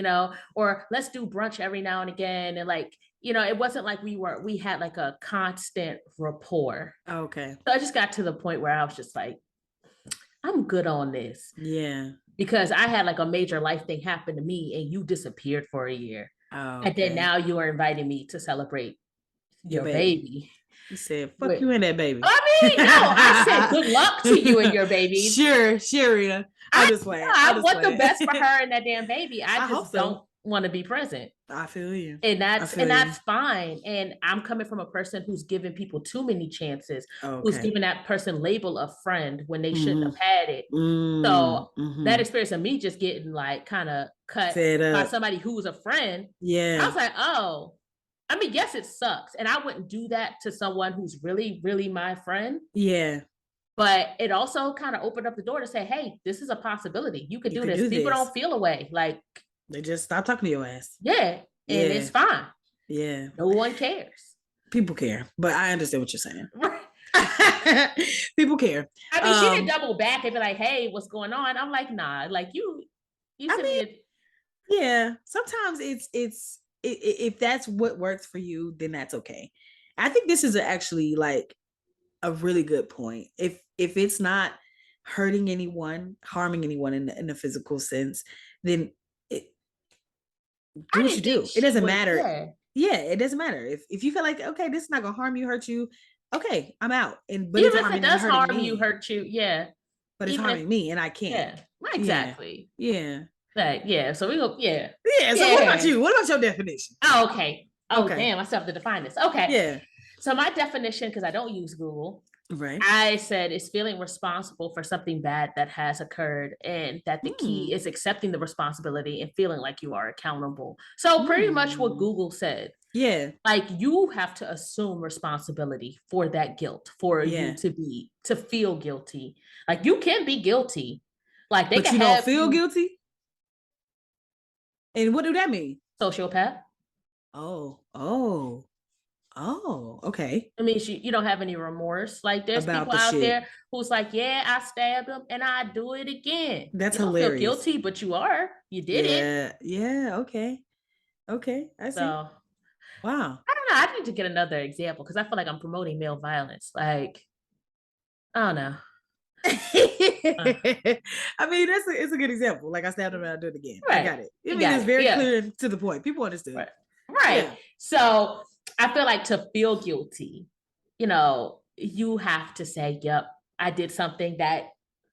[SPEAKER 3] or let's do brunch every now and again. And like, it wasn't like we had like a constant rapport.
[SPEAKER 1] Okay.
[SPEAKER 3] So I just got to the point where I was just like, I'm good on this.
[SPEAKER 1] Yeah.
[SPEAKER 3] Because I had like a major life thing happen to me and you disappeared for a year. And then now you are inviting me to celebrate your baby.
[SPEAKER 1] You said, fuck you and that baby.
[SPEAKER 3] I mean, no, I said good luck to you and your baby.
[SPEAKER 1] Sure, Rita. I
[SPEAKER 3] want the best for her and that damn baby. I just don't want to be present.
[SPEAKER 1] I feel you.
[SPEAKER 3] And that's fine. And I'm coming from a person who's given people too many chances, who's given that person label of friend when they shouldn't have had it. So that experience of me just getting like kind of cut by somebody who was a friend. I was like, oh, I mean, yes, it sucks. And I wouldn't do that to someone who's really, really my friend.
[SPEAKER 1] Yeah.
[SPEAKER 3] But it also kind of opened up the door to say, hey, this is a possibility. You can do this. People don't feel away. Like,
[SPEAKER 1] they just stop talking to your ass.
[SPEAKER 3] Yeah. And it's fine.
[SPEAKER 1] Yeah.
[SPEAKER 3] No one cares.
[SPEAKER 1] People care. But I understand what you're saying. People care.
[SPEAKER 3] I mean, she didn't double back and be like, hey, what's going on? I'm like, nah, like you
[SPEAKER 1] I mean, yeah. Sometimes it's if that's what works for you, then that's okay. I think this is actually like a really good point. If it's not hurting anyone, harming anyone in the physical sense, then do what you do. It doesn't matter. Yeah, it doesn't matter. If you feel like, okay, this is not gonna harm you, hurt you, okay, I'm out. But
[SPEAKER 3] even if it does harm you, hurt you,
[SPEAKER 1] but it's harming me, and I can't.
[SPEAKER 3] Yeah, exactly.
[SPEAKER 1] Yeah.
[SPEAKER 3] Like, yeah. So we go. Yeah.
[SPEAKER 1] Yeah. So what about you? What about your definition?
[SPEAKER 3] Oh, okay. Oh, damn! I still have to define this. Okay.
[SPEAKER 1] Yeah.
[SPEAKER 3] So my definition, because I don't use Google.
[SPEAKER 1] Right.
[SPEAKER 3] I said it's feeling responsible for something bad that has occurred, and that the key is accepting the responsibility and feeling like you are accountable. So pretty much what Google said.
[SPEAKER 1] Yeah.
[SPEAKER 3] Like you have to assume responsibility for that guilt, for you to feel guilty. Like you can be guilty, Like they
[SPEAKER 1] But
[SPEAKER 3] can
[SPEAKER 1] you don't
[SPEAKER 3] have
[SPEAKER 1] feel
[SPEAKER 3] you
[SPEAKER 1] guilty? And what do that mean?
[SPEAKER 3] sociopath.
[SPEAKER 1] Oh, okay.
[SPEAKER 3] I mean, you don't have any remorse. Like there's
[SPEAKER 1] About
[SPEAKER 3] people
[SPEAKER 1] the
[SPEAKER 3] out
[SPEAKER 1] shit.
[SPEAKER 3] there who's like, yeah, I stabbed him and I do it again.
[SPEAKER 1] That's
[SPEAKER 3] You don't feel
[SPEAKER 1] hilarious.
[SPEAKER 3] guilty, but you are. You did it.
[SPEAKER 1] Yeah, okay. Okay, I see.
[SPEAKER 3] So
[SPEAKER 1] Wow.
[SPEAKER 3] I don't know. I need to get another example because I feel like I'm promoting male violence. Like, I don't know. Uh,
[SPEAKER 1] I mean, it's a good example. Like I stabbed him and I do it again. I
[SPEAKER 3] right.
[SPEAKER 1] got it. I
[SPEAKER 3] You
[SPEAKER 1] mean,
[SPEAKER 3] got
[SPEAKER 1] it's
[SPEAKER 3] it.
[SPEAKER 1] very
[SPEAKER 3] Yeah.
[SPEAKER 1] clear and to the point. People understood.
[SPEAKER 3] Right. Right.
[SPEAKER 1] Yeah.
[SPEAKER 3] So I feel like to feel guilty, you have to say, yep, I did something that,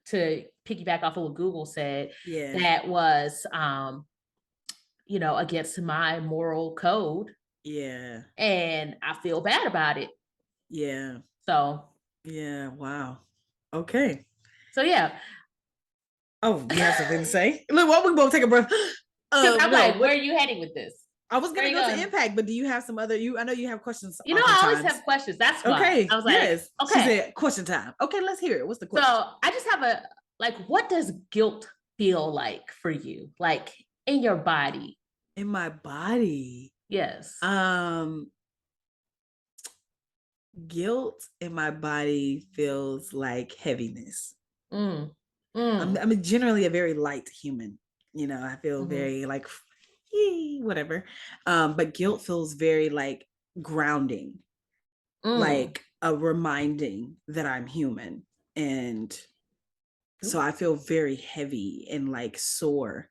[SPEAKER 3] to piggyback off of what Google said,
[SPEAKER 1] Yeah.
[SPEAKER 3] that was against my moral code.
[SPEAKER 1] Yeah.
[SPEAKER 3] And I feel bad about it.
[SPEAKER 1] Yeah.
[SPEAKER 3] So
[SPEAKER 1] Yeah. Wow. Okay.
[SPEAKER 3] so yeah.
[SPEAKER 1] Oh, you have something to say? Look, why don't we both take a breath?
[SPEAKER 3] Because I'm
[SPEAKER 1] No,
[SPEAKER 3] like, where
[SPEAKER 1] what
[SPEAKER 3] are you heading with this?
[SPEAKER 1] I was
[SPEAKER 3] Where are
[SPEAKER 1] gonna
[SPEAKER 3] you
[SPEAKER 1] go to
[SPEAKER 3] going?
[SPEAKER 1] impact, but do you have some other I know you have questions
[SPEAKER 3] I always
[SPEAKER 1] oftentimes.
[SPEAKER 3] have questions. That's why I
[SPEAKER 1] Okay.
[SPEAKER 3] was like,
[SPEAKER 1] Yes. She
[SPEAKER 3] okay.
[SPEAKER 1] said question time. Okay, let's hear it. What's the
[SPEAKER 3] So
[SPEAKER 1] question?
[SPEAKER 3] I just have what does guilt feel like for you? Like in your body?
[SPEAKER 1] In my body.
[SPEAKER 3] Yes.
[SPEAKER 1] Guilt in my body feels like heaviness.
[SPEAKER 3] Mm. Mm.
[SPEAKER 1] I'm generally a very light human. I feel
[SPEAKER 3] Mm-hmm.
[SPEAKER 1] very like whatever. But guilt feels very like grounding, like a reminding that I'm human. And so I feel very heavy and like sore,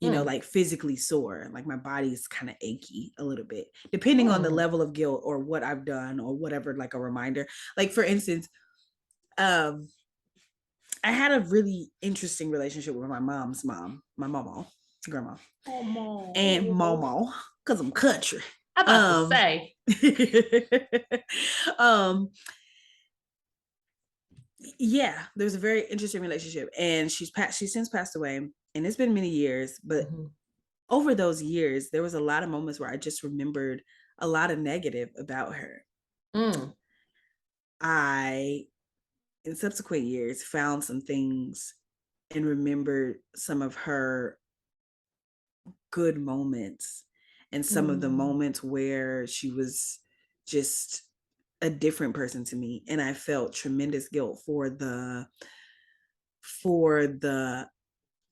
[SPEAKER 1] like physically sore. Like my body's kind of achy a little bit, depending on the level of guilt or what I've done or whatever, like a reminder. Like for instance, I had a really interesting relationship with my mom's mom, my mama, grandma, and mama, because I'm country.
[SPEAKER 3] I'm about to say.
[SPEAKER 1] Yeah, there's a very interesting relationship, and she's since passed away, and it's been many years, but over those years, there was a lot of moments where I just remembered a lot of negative about her. I, in subsequent years, found some things and remembered some of her good moments and some of the moments where she was just a different person to me, and I felt tremendous guilt for the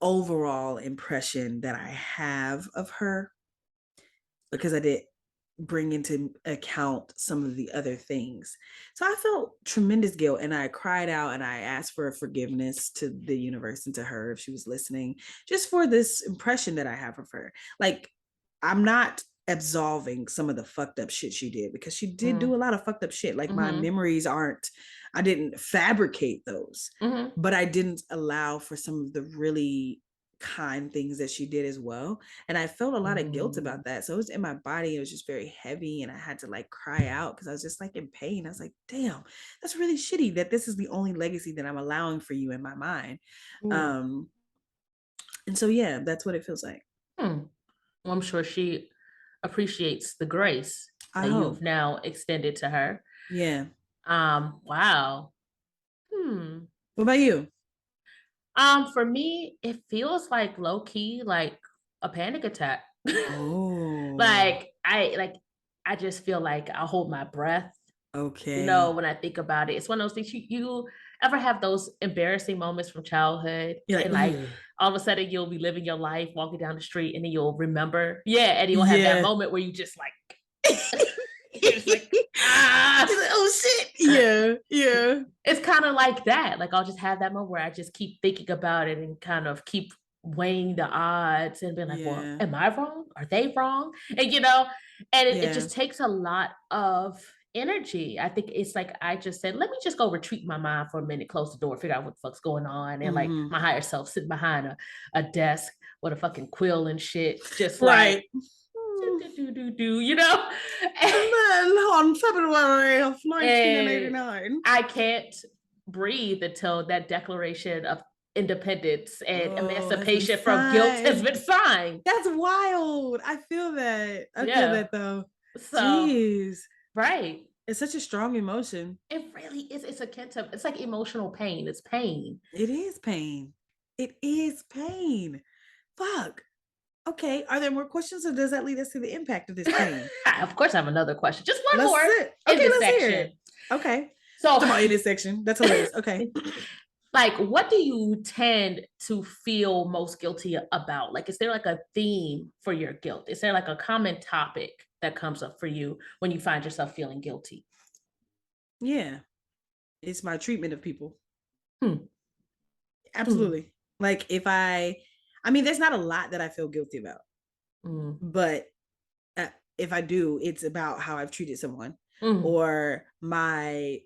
[SPEAKER 1] overall impression that I have of her, because I did bring into account some of the other things. So I felt tremendous guilt, and I cried out and I asked for forgiveness to the universe and to her, if she was listening, just for this impression that I have of her. Like, I'm not absolving some of the fucked up shit she did, because she did do a lot of fucked up shit. Like my memories I didn't fabricate those, but I didn't allow for some of the really kind things that she did as well, and I felt a lot of guilt about that. So it was in my body, it was just very heavy, and I had to like cry out because I was just like in pain. I was like, damn, that's really shitty that this is the only legacy that I'm allowing for you in my mind. And so yeah, that's what it feels like.
[SPEAKER 3] Well, I'm sure she appreciates the grace
[SPEAKER 1] I
[SPEAKER 3] that
[SPEAKER 1] hope.
[SPEAKER 3] you've now extended to her.
[SPEAKER 1] Yeah.
[SPEAKER 3] Wow.
[SPEAKER 1] What about you?
[SPEAKER 3] For me, it feels like low key, like a panic attack.
[SPEAKER 1] Oh,
[SPEAKER 3] I just feel like I hold my breath.
[SPEAKER 1] okay.
[SPEAKER 3] When I think about it, it's one of those things. You ever have those embarrassing moments from childhood,
[SPEAKER 1] You're like,
[SPEAKER 3] and like
[SPEAKER 1] ugh.
[SPEAKER 3] all of a sudden you'll be living your life, walking down the street, and then you'll remember, and you'll have that
[SPEAKER 1] Yeah.
[SPEAKER 3] moment where you just like, you're just like, ah,
[SPEAKER 1] You're like, oh shit. Yeah.
[SPEAKER 3] it's kind of like that. Like I'll just have that moment where I just keep thinking about it and kind of keep weighing the odds and being like, well,
[SPEAKER 1] Yeah.
[SPEAKER 3] am I wrong? Are they wrong? And and it
[SPEAKER 1] Yeah.
[SPEAKER 3] just takes a lot of energy. I think it's like I just said, let me just go retreat my mind for a minute, close the door, figure out what the fuck's going on. And like my higher self sitting behind a desk with a fucking quill and shit, just
[SPEAKER 1] Right.
[SPEAKER 3] like you know?
[SPEAKER 1] And then on February of
[SPEAKER 3] And
[SPEAKER 1] 1989.
[SPEAKER 3] I can't breathe until that Declaration of Independence and
[SPEAKER 1] Has been
[SPEAKER 3] emancipation from guilt has
[SPEAKER 1] signed.
[SPEAKER 3] been signed.
[SPEAKER 1] That's wild. I feel that. I feel
[SPEAKER 3] Yeah.
[SPEAKER 1] that though.
[SPEAKER 3] So,
[SPEAKER 1] Jeez.
[SPEAKER 3] right.
[SPEAKER 1] It's such a strong emotion.
[SPEAKER 3] It really is. It's akin to, it's like emotional pain. It's pain.
[SPEAKER 1] It is pain. It is pain. Fuck. Okay. Are there more questions or does that lead us to the impact of this pain?
[SPEAKER 3] Of course, I have another question. Just one
[SPEAKER 1] Let's
[SPEAKER 3] more
[SPEAKER 1] sit.
[SPEAKER 3] in
[SPEAKER 1] Okay,
[SPEAKER 3] this
[SPEAKER 1] let's hear
[SPEAKER 3] section.
[SPEAKER 1] it. Okay.
[SPEAKER 3] So,
[SPEAKER 1] Talking about in this section. That's hilarious. Okay.
[SPEAKER 3] like, what do you tend to feel most guilty about? Like, is there like a theme for your guilt? Is there like a common topic that comes up for you when you find yourself feeling guilty?
[SPEAKER 1] Yeah. It's my treatment of people.
[SPEAKER 3] Hmm. Hmm.
[SPEAKER 1] Absolutely. Like if I mean, there's not a lot that I feel guilty about,
[SPEAKER 3] Mm.
[SPEAKER 1] but if I do, it's about how I've treated someone
[SPEAKER 3] Mm.
[SPEAKER 1] or my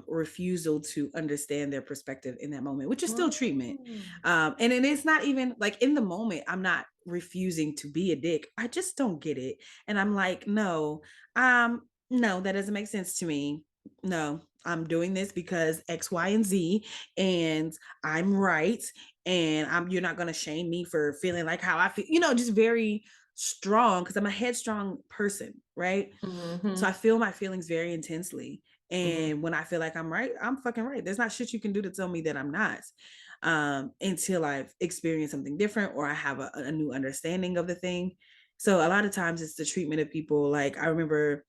[SPEAKER 1] refusal to understand their perspective in that moment, which is still treatment.
[SPEAKER 3] Mm.
[SPEAKER 1] And it's not even like in the moment, I'm not refusing to be a dick. I just don't get it. And I'm like, no, that doesn't make sense to me. No, I'm doing this because X, Y, and Z, and I'm right. And you're not gonna shame me for feeling like how I feel, just very strong because I'm a headstrong person, right? So I
[SPEAKER 3] Mm-hmm.
[SPEAKER 1] feel my feelings very intensely.
[SPEAKER 3] Mm-hmm.
[SPEAKER 1] And when I feel like I'm right, I'm fucking right. There's not shit you can do to tell me that I'm not. Until I've experienced something different or I have a new understanding of the thing. So a lot of times it's the treatment of people. Like I remember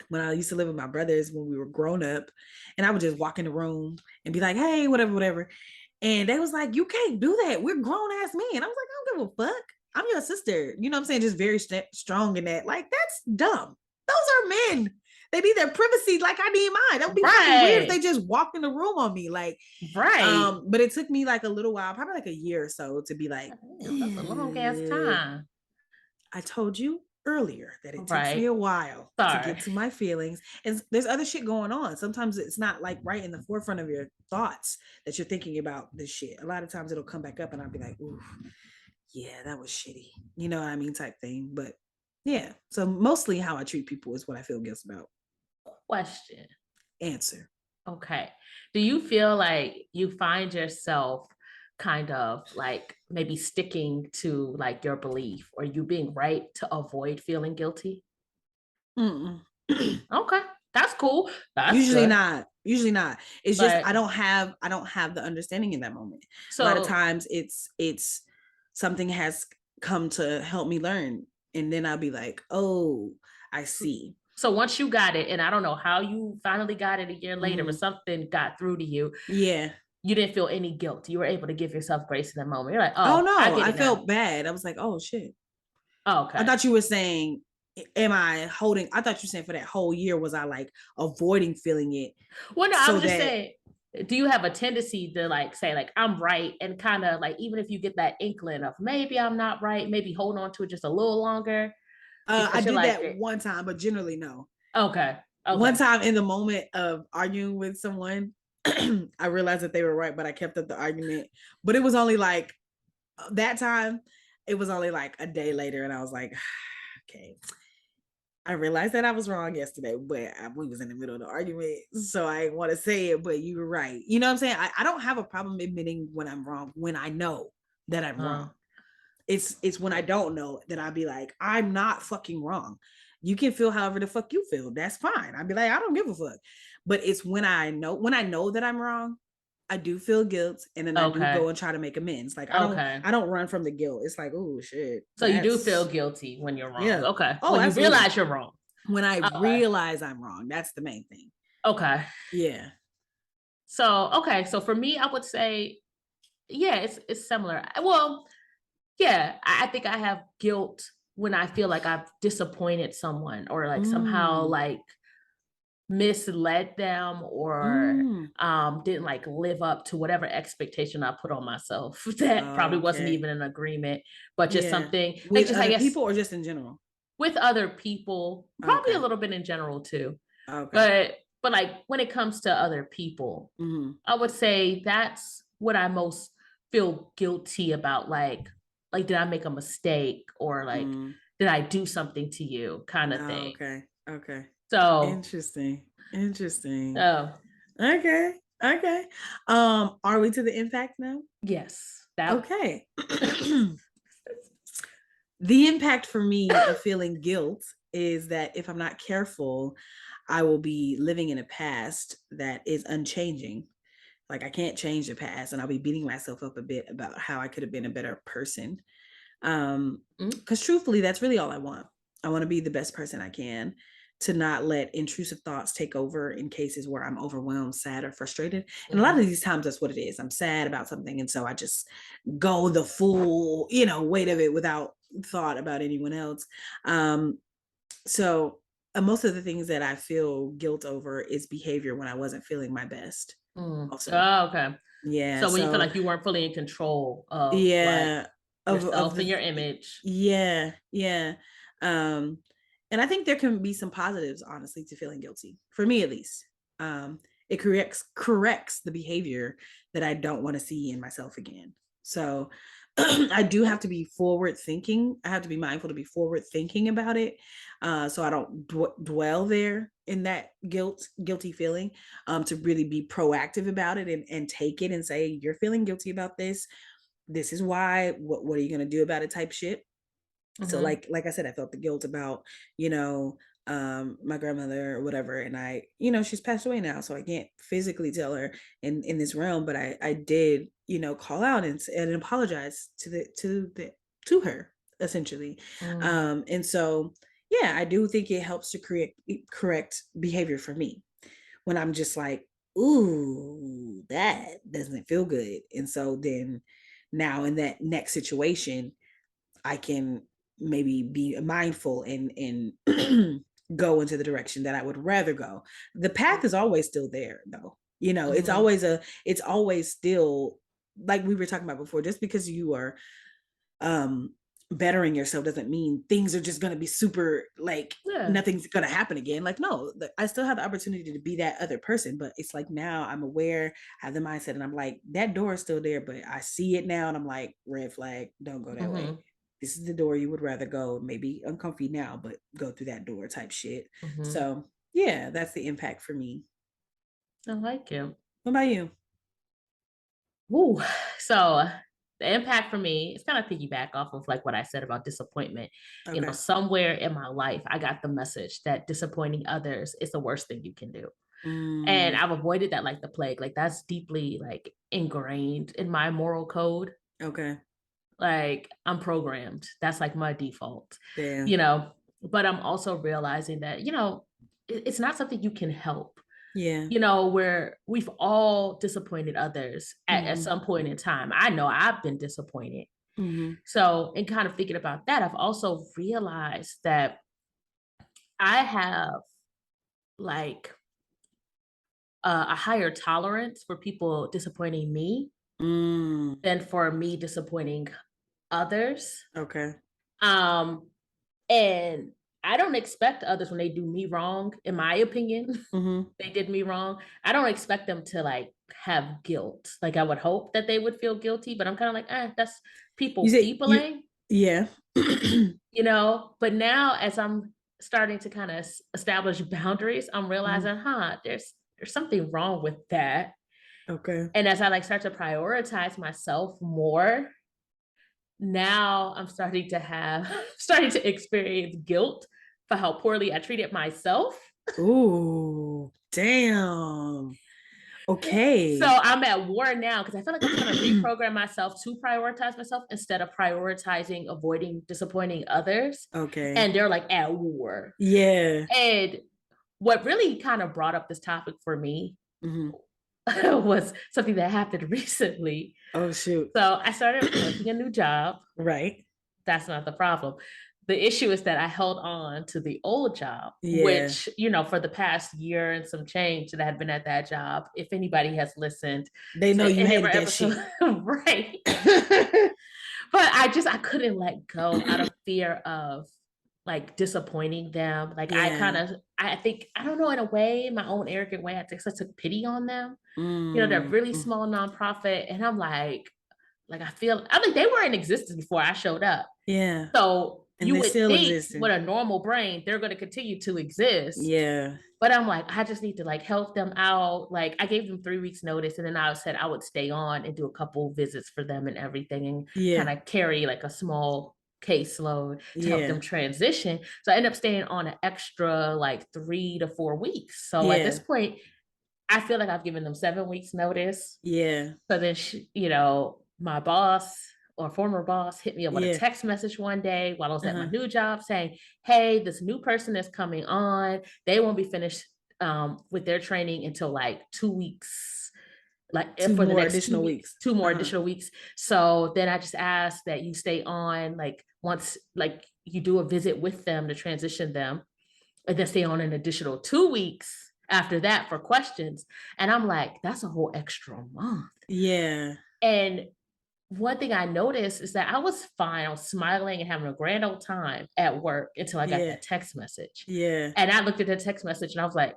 [SPEAKER 1] when I used to live with my brothers when we were grown up, and I would just walk in the room and be like, hey, whatever, whatever. And they was like, you can't do that. We're grown ass men. I was like, I don't give a fuck. I'm your sister. You know what I'm saying? Just very strong in that. Like, that's dumb. Those are men. They need their privacy like I need mine. That would be fucking weird if
[SPEAKER 3] Right.
[SPEAKER 1] they just walked in the room on me. Like,
[SPEAKER 3] Right.
[SPEAKER 1] but it took me like a little while, probably like a year or so, to be like,
[SPEAKER 3] Damn, that's a long ass time.
[SPEAKER 1] I told you earlier that it takes me
[SPEAKER 3] Right.
[SPEAKER 1] a while to
[SPEAKER 3] Sorry.
[SPEAKER 1] get to my feelings. And there's other shit going on. Sometimes it's not like right in the forefront of your thoughts that you're thinking about this shit. A lot of times it'll come back up and I'll be like, ooh, yeah, that was shitty. You know what I mean? Type thing. But yeah. So mostly how I treat people is what I feel guilt about.
[SPEAKER 3] Question.
[SPEAKER 1] Answer.
[SPEAKER 3] Okay. Do you feel like you find yourself kind of like maybe sticking to like your belief or you being right to avoid feeling guilty?
[SPEAKER 1] Mm-mm.
[SPEAKER 3] Okay. That's cool. That's
[SPEAKER 1] Usually
[SPEAKER 3] good.
[SPEAKER 1] not. Usually not. It's just
[SPEAKER 3] But
[SPEAKER 1] I don't have the understanding in that moment. A lot of
[SPEAKER 3] so
[SPEAKER 1] times it's something has come to help me learn. And then I'll be like, oh, I see.
[SPEAKER 3] so once you got it, and I don't know how you finally got it a year later, but
[SPEAKER 1] Mhm.
[SPEAKER 3] something got through to you,
[SPEAKER 1] Yeah.
[SPEAKER 3] you didn't feel any guilt. You were able to give yourself grace in that moment. You're like,
[SPEAKER 1] Oh
[SPEAKER 3] oh, I
[SPEAKER 1] no,
[SPEAKER 3] get
[SPEAKER 1] I
[SPEAKER 3] it now.
[SPEAKER 1] felt bad. I was like, oh shit.
[SPEAKER 3] Oh,
[SPEAKER 1] I
[SPEAKER 3] okay.
[SPEAKER 1] thought you were saying, am I holding? I thought you were saying for that whole year, was I like avoiding feeling it
[SPEAKER 3] Well, no, I
[SPEAKER 1] so
[SPEAKER 3] was just
[SPEAKER 1] that
[SPEAKER 3] saying, do you have a tendency to like say, like, I'm right? And kind of like, even if you get that inkling of maybe I'm not right, maybe hold on to it just a little longer
[SPEAKER 1] I
[SPEAKER 3] because you're
[SPEAKER 1] did
[SPEAKER 3] like,
[SPEAKER 1] that one time, but generally no.
[SPEAKER 3] okay,
[SPEAKER 1] One
[SPEAKER 3] okay.
[SPEAKER 1] time in the moment of arguing with someone, I realized that they were right, but I kept up the argument. But it was only like that time, it was only like a day later, and I was like, okay. I realized that I was wrong yesterday, but we was in the middle of the argument, so I want to say it. But you were right. You know what I'm saying? I don't have a problem admitting when I'm wrong when I know that I'm
[SPEAKER 3] Uh,
[SPEAKER 1] wrong. It's when I don't know that I'd be like, I'm not fucking wrong. You can feel however the fuck you feel. That's fine. I'd be like, I don't give a fuck. But it's when I know that I'm wrong, I do feel guilt and then I do
[SPEAKER 3] okay,
[SPEAKER 1] go and try to make amends. Like
[SPEAKER 3] okay.
[SPEAKER 1] I don't run from the guilt. It's like, oh shit.
[SPEAKER 3] So you do
[SPEAKER 1] That's
[SPEAKER 3] feel guilty when you're wrong.
[SPEAKER 1] yeah.
[SPEAKER 3] Okay.
[SPEAKER 1] Oh,
[SPEAKER 3] When you
[SPEAKER 1] absolutely.
[SPEAKER 3] realize you're wrong.
[SPEAKER 1] When I
[SPEAKER 3] Okay.
[SPEAKER 1] realize I'm wrong, that's the main thing.
[SPEAKER 3] Okay.
[SPEAKER 1] Yeah.
[SPEAKER 3] So, okay. So for me, I would say, yeah, it's similar. Well, yeah, I think I have guilt when I feel like I've disappointed someone or like somehow
[SPEAKER 1] Mm.
[SPEAKER 3] like misled them or
[SPEAKER 1] Mm.
[SPEAKER 3] didn't like live up to whatever expectation I put on myself that probably wasn't
[SPEAKER 1] Okay.
[SPEAKER 3] even an agreement, but just
[SPEAKER 1] Yeah.
[SPEAKER 3] something like
[SPEAKER 1] With
[SPEAKER 3] just I
[SPEAKER 1] other
[SPEAKER 3] guess
[SPEAKER 1] people or just in general?
[SPEAKER 3] with other people, probably a
[SPEAKER 1] Okay.
[SPEAKER 3] little bit in general too.
[SPEAKER 1] Okay.
[SPEAKER 3] But like when it comes to other people,
[SPEAKER 1] Mm-hmm.
[SPEAKER 3] I would say that's what I most feel guilty about. Like did I make a mistake or like
[SPEAKER 1] Mm.
[SPEAKER 3] did I do something to you kind of
[SPEAKER 1] Oh,
[SPEAKER 3] thing.
[SPEAKER 1] okay. Okay.
[SPEAKER 3] So,
[SPEAKER 1] Interesting. Interesting.
[SPEAKER 3] oh,
[SPEAKER 1] Okay. Okay. Are we to the impact now?
[SPEAKER 3] yes, that
[SPEAKER 1] Okay. The impact for me of feeling guilt is that if I'm not careful, I will be living in a past that is unchanging. Like I can't change the past, and I'll be beating myself up a bit about how I could have been a better person. Because truthfully, that's really all I want. I want to be the best person I can, to not let intrusive thoughts take over in cases where I'm overwhelmed, sad, or frustrated. And a lot of these times, that's what it is. I'm sad about something, and so I just go the full, weight of it without thought about anyone else. So most of the things that I feel guilt over is behavior when I wasn't feeling my best. Also,
[SPEAKER 3] Oh, okay.
[SPEAKER 1] yeah.
[SPEAKER 3] So when you feel
[SPEAKER 1] So
[SPEAKER 3] like you weren't fully in control of like
[SPEAKER 1] yeah, of
[SPEAKER 3] yourself and
[SPEAKER 1] the
[SPEAKER 3] your image.
[SPEAKER 1] yeah, yeah. Um, and I think there can be some positives, honestly, to feeling guilty. For me, at least, it corrects the behavior that I don't want to see in myself again. So I do have to be forward thinking. I have to be mindful to be forward thinking about it, so I don't dwell there in that guilty feeling. To really be proactive about it, and take it and say, "You're feeling guilty about this. This is why. What are you gonna do about it?" Type shit. So
[SPEAKER 3] Mm-hmm.
[SPEAKER 1] like I said, I felt the guilt about, my grandmother or whatever, and she's passed away now, so I can't physically tell her in this realm, but I did, call out and apologize to her, essentially.
[SPEAKER 3] Mm.
[SPEAKER 1] And so yeah, I do think it helps to create correct behavior for me when I'm just like, ooh, that doesn't feel good. And so then now in that next situation, I can maybe be mindful and go into the direction that I would rather go. The path is always still there, though.
[SPEAKER 3] Mm-hmm.
[SPEAKER 1] It's always still, like we were talking about before, just because you are um bettering yourself doesn't mean things are just going to be super, like
[SPEAKER 3] Yeah.
[SPEAKER 1] nothing's going to happen again. Like, no, I still have the opportunity to be that other person, but it's like now I'm aware, I have the mindset, and I'm like, that door is still there, but I see it now, and I'm like, red flag, don't go that way.
[SPEAKER 3] Mm-hmm.
[SPEAKER 1] This is the door you would rather go, maybe uncomfy now, but go through that door, type shit.
[SPEAKER 3] Mm-hmm.
[SPEAKER 1] So yeah, that's the impact for me.
[SPEAKER 3] I like it.
[SPEAKER 1] What about you?
[SPEAKER 3] Woo. So the impact for me is kind of piggyback off of like what I said about disappointment.
[SPEAKER 1] Okay.
[SPEAKER 3] Somewhere in my life, I got the message that disappointing others is the worst thing you can do. And
[SPEAKER 1] Mm,
[SPEAKER 3] I've avoided that like the plague. Like that's deeply like ingrained in my moral code.
[SPEAKER 1] okay.
[SPEAKER 3] Like I'm programmed. That's like my default, you
[SPEAKER 1] Damn.
[SPEAKER 3] know. But I'm also realizing that, it's not something you can help,
[SPEAKER 1] Yeah.
[SPEAKER 3] where we've all disappointed others at
[SPEAKER 1] Hmm.
[SPEAKER 3] some point in time. I know I've been disappointed.
[SPEAKER 1] Hmm.
[SPEAKER 3] So, in kind of thinking about that, I've also realized that I have like a higher tolerance for people disappointing me
[SPEAKER 1] Mm,
[SPEAKER 3] than for me disappointing others.
[SPEAKER 1] okay.
[SPEAKER 3] Um, and I don't expect others when they do me wrong, in my opinion,
[SPEAKER 1] Mhm.
[SPEAKER 3] they did me wrong. I don't expect them to like have guilt. Like I would hope that they would feel guilty, but I'm kind of like, that's
[SPEAKER 1] You
[SPEAKER 3] people
[SPEAKER 1] say you
[SPEAKER 3] peopling,
[SPEAKER 1] yeah.
[SPEAKER 3] But now as I'm starting to kind of establish boundaries, I'm
[SPEAKER 1] Mhm.
[SPEAKER 3] realizing, there's something wrong with that.
[SPEAKER 1] Okay.
[SPEAKER 3] And as I like start to prioritize myself more, now I'm starting to have starting to experience guilt for how poorly I treated myself.
[SPEAKER 1] Ooh, damn.
[SPEAKER 3] So
[SPEAKER 1] Okay.
[SPEAKER 3] I'm at war now because I feel like I'm trying to reprogram myself to prioritize myself instead of prioritizing avoiding disappointing others.
[SPEAKER 1] Okay.
[SPEAKER 3] And they're like at war.
[SPEAKER 1] Yeah.
[SPEAKER 3] And what really kind of brought up this topic for me
[SPEAKER 1] Mhm.
[SPEAKER 3] was something that happened recently.
[SPEAKER 1] Oh, shoot.
[SPEAKER 3] So I started working a new job.
[SPEAKER 1] Right.
[SPEAKER 3] That's not the problem. The issue is that I held on to the old job,
[SPEAKER 1] Yeah.
[SPEAKER 3] which, for the past year and some change that I had been at that job, if anybody has listened
[SPEAKER 1] They know
[SPEAKER 3] to
[SPEAKER 1] you
[SPEAKER 3] any of our
[SPEAKER 1] hated that
[SPEAKER 3] episodes,
[SPEAKER 1] shit.
[SPEAKER 3] right. But I couldn't let go out of fear of like disappointing them. Like
[SPEAKER 1] Yeah.
[SPEAKER 3] I think, I don't know, in a way, my own arrogant way, I think I took pity on them. They're
[SPEAKER 1] Mm.
[SPEAKER 3] really
[SPEAKER 1] Mm.
[SPEAKER 3] small nonprofit. And I'm like, I think they were in existence before I showed up.
[SPEAKER 1] Yeah.
[SPEAKER 3] So
[SPEAKER 1] And
[SPEAKER 3] you
[SPEAKER 1] they're
[SPEAKER 3] would
[SPEAKER 1] still
[SPEAKER 3] think with
[SPEAKER 1] existing.
[SPEAKER 3] a normal brain, they're going to continue to exist.
[SPEAKER 1] Yeah.
[SPEAKER 3] But I'm like, I just need to like help them out. Like I gave them 3 weeks notice, and then I said I would stay on and do a couple visits for them and everything, and kind
[SPEAKER 1] Yeah.
[SPEAKER 3] of carry like a small caseload to help them
[SPEAKER 1] Yeah.
[SPEAKER 3] transition. So I ended up staying on an extra like 3 to 4 weeks. So at this
[SPEAKER 1] Yeah.
[SPEAKER 3] point, I feel like I've given them 7 weeks notice.
[SPEAKER 1] Yeah.
[SPEAKER 3] So then, my boss or former boss hit me up with a
[SPEAKER 1] Yeah.
[SPEAKER 3] text message one day while I was at my
[SPEAKER 1] Uh-huh.
[SPEAKER 3] new job saying, hey, this new person is coming on. They won't be finished with their training until like 2 weeks, like
[SPEAKER 1] Two
[SPEAKER 3] for the
[SPEAKER 1] more
[SPEAKER 3] next two
[SPEAKER 1] additional
[SPEAKER 3] weeks,
[SPEAKER 1] weeks.
[SPEAKER 3] 2 more
[SPEAKER 1] Uh-huh.
[SPEAKER 3] additional weeks. So then I just asked that you stay on, like once like you do a visit with them to transition them, and then stay on an additional 2 weeks after that for questions. And I'm like, that's a whole extra month.
[SPEAKER 1] Yeah.
[SPEAKER 3] And one thing I noticed is that I was fine. I was smiling and having a grand old time at work until I got
[SPEAKER 1] Yeah.
[SPEAKER 3] that text message.
[SPEAKER 1] Yeah.
[SPEAKER 3] And I looked at the text message and I was like,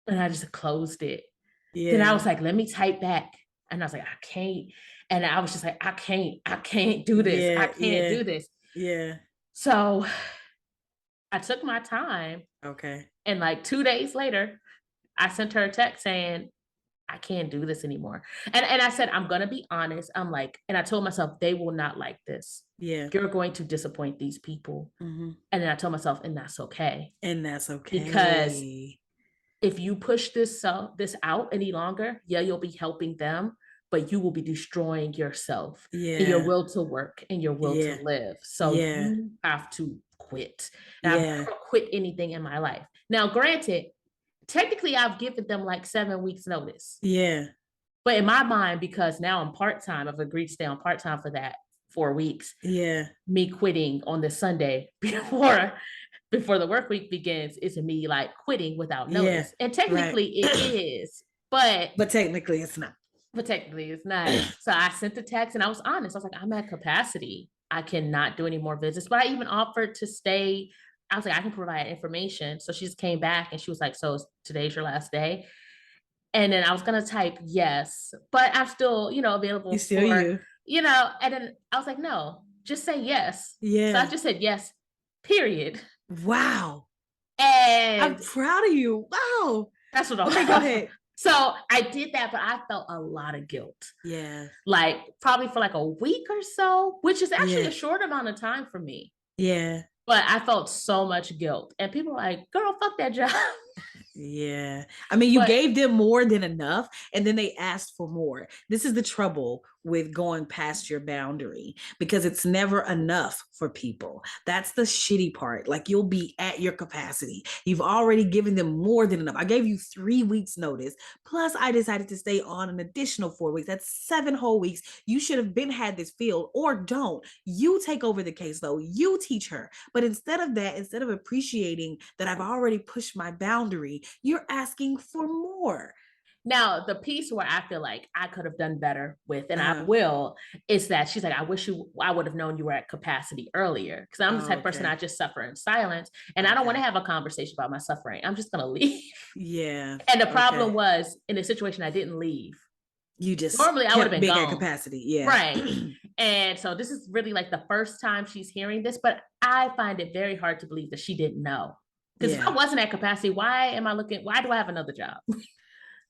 [SPEAKER 3] and I just closed it. Then I
[SPEAKER 1] Yeah.
[SPEAKER 3] was like, let me type back. And I was like, I can't. And I was just like, I can't do this. I
[SPEAKER 1] Yeah.
[SPEAKER 3] can't
[SPEAKER 1] Yeah.
[SPEAKER 3] do this.
[SPEAKER 1] Yeah.
[SPEAKER 3] So I took my time.
[SPEAKER 1] Okay.
[SPEAKER 3] And like 2 days later, I sent her a text saying, I can't do this anymore. And I said, I'm gonna be honest. I'm like, and I told myself they will not like this.
[SPEAKER 1] Yeah.
[SPEAKER 3] You're going to disappoint these people.
[SPEAKER 1] Mm-hmm.
[SPEAKER 3] And then I told myself, and that's okay.
[SPEAKER 1] And that's
[SPEAKER 3] Because
[SPEAKER 1] okay.
[SPEAKER 3] if you push this out any longer, yeah, you'll be helping them, but you will be destroying yourself and your
[SPEAKER 1] Yeah.
[SPEAKER 3] will to work and your will to
[SPEAKER 1] Yeah.
[SPEAKER 3] live. So
[SPEAKER 1] Yeah.
[SPEAKER 3] you have to quit. And I've
[SPEAKER 1] Yeah.
[SPEAKER 3] never quit anything in my life. Now, granted, technically I've given them like 7 weeks notice.
[SPEAKER 1] Yeah.
[SPEAKER 3] But in my mind, because now I'm part-time, I've agreed to stay on part-time for that 4 weeks.
[SPEAKER 1] Yeah.
[SPEAKER 3] Me quitting on this Sunday before the work week begins is me like quitting without
[SPEAKER 1] Yeah.
[SPEAKER 3] notice. And technically
[SPEAKER 1] Right.
[SPEAKER 3] it is, but
[SPEAKER 1] technically it's not.
[SPEAKER 3] technically it's not. So I sent the text and I was honest. I was like, I'm at capacity. I cannot do any more visits. But I even offered to stay. I was like, I can provide information. So she just came back and she was like, so today's your last day. And then I was gonna type yes, but I'm still,
[SPEAKER 1] You
[SPEAKER 3] available
[SPEAKER 1] still
[SPEAKER 3] for,
[SPEAKER 1] you.
[SPEAKER 3] and then I was like, no, just say yes. So I
[SPEAKER 1] Yeah.
[SPEAKER 3] just said yes, period.
[SPEAKER 1] Wow. I'm
[SPEAKER 3] And
[SPEAKER 1] proud of you. Wow.
[SPEAKER 3] that's what I
[SPEAKER 1] Okay, go ahead.
[SPEAKER 3] So I did that, but I felt a lot of guilt.
[SPEAKER 1] Yeah.
[SPEAKER 3] Like probably for like a week or so, which is actually
[SPEAKER 1] Yeah.
[SPEAKER 3] a short amount of time for me.
[SPEAKER 1] Yeah.
[SPEAKER 3] But I felt so much guilt. And people were like, girl, fuck that job.
[SPEAKER 1] Yeah. I mean, you
[SPEAKER 3] But
[SPEAKER 1] gave them more than enough, and then they asked for more. This is the trouble with going past your boundary because it's never enough for people. That's the shitty part. Like you'll be at your capacity. You've already given them more than enough. I gave you 3 weeks notice. Plus I decided to stay on an additional 4 weeks. That's 7 whole weeks. You should have been had this field or don't. You take over the case though. You teach her. But instead of that, instead of appreciating that I've already pushed my boundary, you're asking for more.
[SPEAKER 3] now, the piece where I feel like I could have done better with, and I
[SPEAKER 1] Uh,
[SPEAKER 3] will, is that she's like, I would have known you were at capacity earlier. Because I'm the type of person
[SPEAKER 1] okay.
[SPEAKER 3] I just suffer in silence. And I don't want to have a conversation about my suffering. I'm just going to leave.
[SPEAKER 1] Yeah.
[SPEAKER 3] And the problem
[SPEAKER 1] Okay.
[SPEAKER 3] was in a situation, I didn't leave.
[SPEAKER 1] You just
[SPEAKER 3] Normally I would have
[SPEAKER 1] kept
[SPEAKER 3] been
[SPEAKER 1] being at
[SPEAKER 3] gone.
[SPEAKER 1] capacity. Yeah.
[SPEAKER 3] Right. And so this is really like the first time she's hearing this, but I find it very hard to believe that she didn't know. Because if I
[SPEAKER 1] Yeah.
[SPEAKER 3] wasn't at capacity, why do I have another job?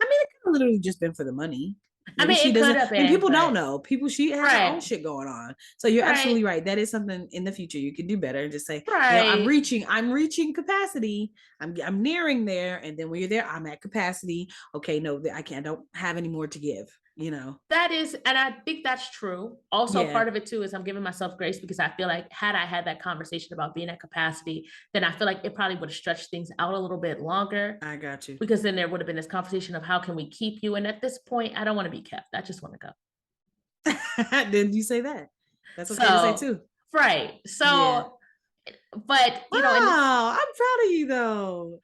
[SPEAKER 1] I mean, it could have literally just been for the money.
[SPEAKER 3] I
[SPEAKER 1] Maybe
[SPEAKER 3] mean,
[SPEAKER 1] she
[SPEAKER 3] it could
[SPEAKER 1] doesn't.
[SPEAKER 3] have
[SPEAKER 1] I mean,
[SPEAKER 3] been,
[SPEAKER 1] people don't
[SPEAKER 3] but
[SPEAKER 1] know. She has her own
[SPEAKER 3] right,
[SPEAKER 1] shit going on. So you're
[SPEAKER 3] right,
[SPEAKER 1] absolutely right. That is something in the future you can do better and just say, I'm
[SPEAKER 3] right.
[SPEAKER 1] reaching capacity. I'm nearing there. And then when you're there, I'm at capacity. Okay, no, I can't. I don't have any more to give.
[SPEAKER 3] That is, and I think that's true. Also,
[SPEAKER 1] Yeah,
[SPEAKER 3] part of it too is I'm giving myself grace because I feel like had I had that conversation about being at capacity, then I feel like it probably would have stretched things out a little bit longer.
[SPEAKER 1] I got you.
[SPEAKER 3] Because then there would have been this conversation of how can we keep you? And at this point, I don't want to be kept. I just want to go.
[SPEAKER 1] Then you say that. That's okay to say too.
[SPEAKER 3] Right. So,
[SPEAKER 1] Yeah.
[SPEAKER 3] but
[SPEAKER 1] Wow, I'm proud of you though.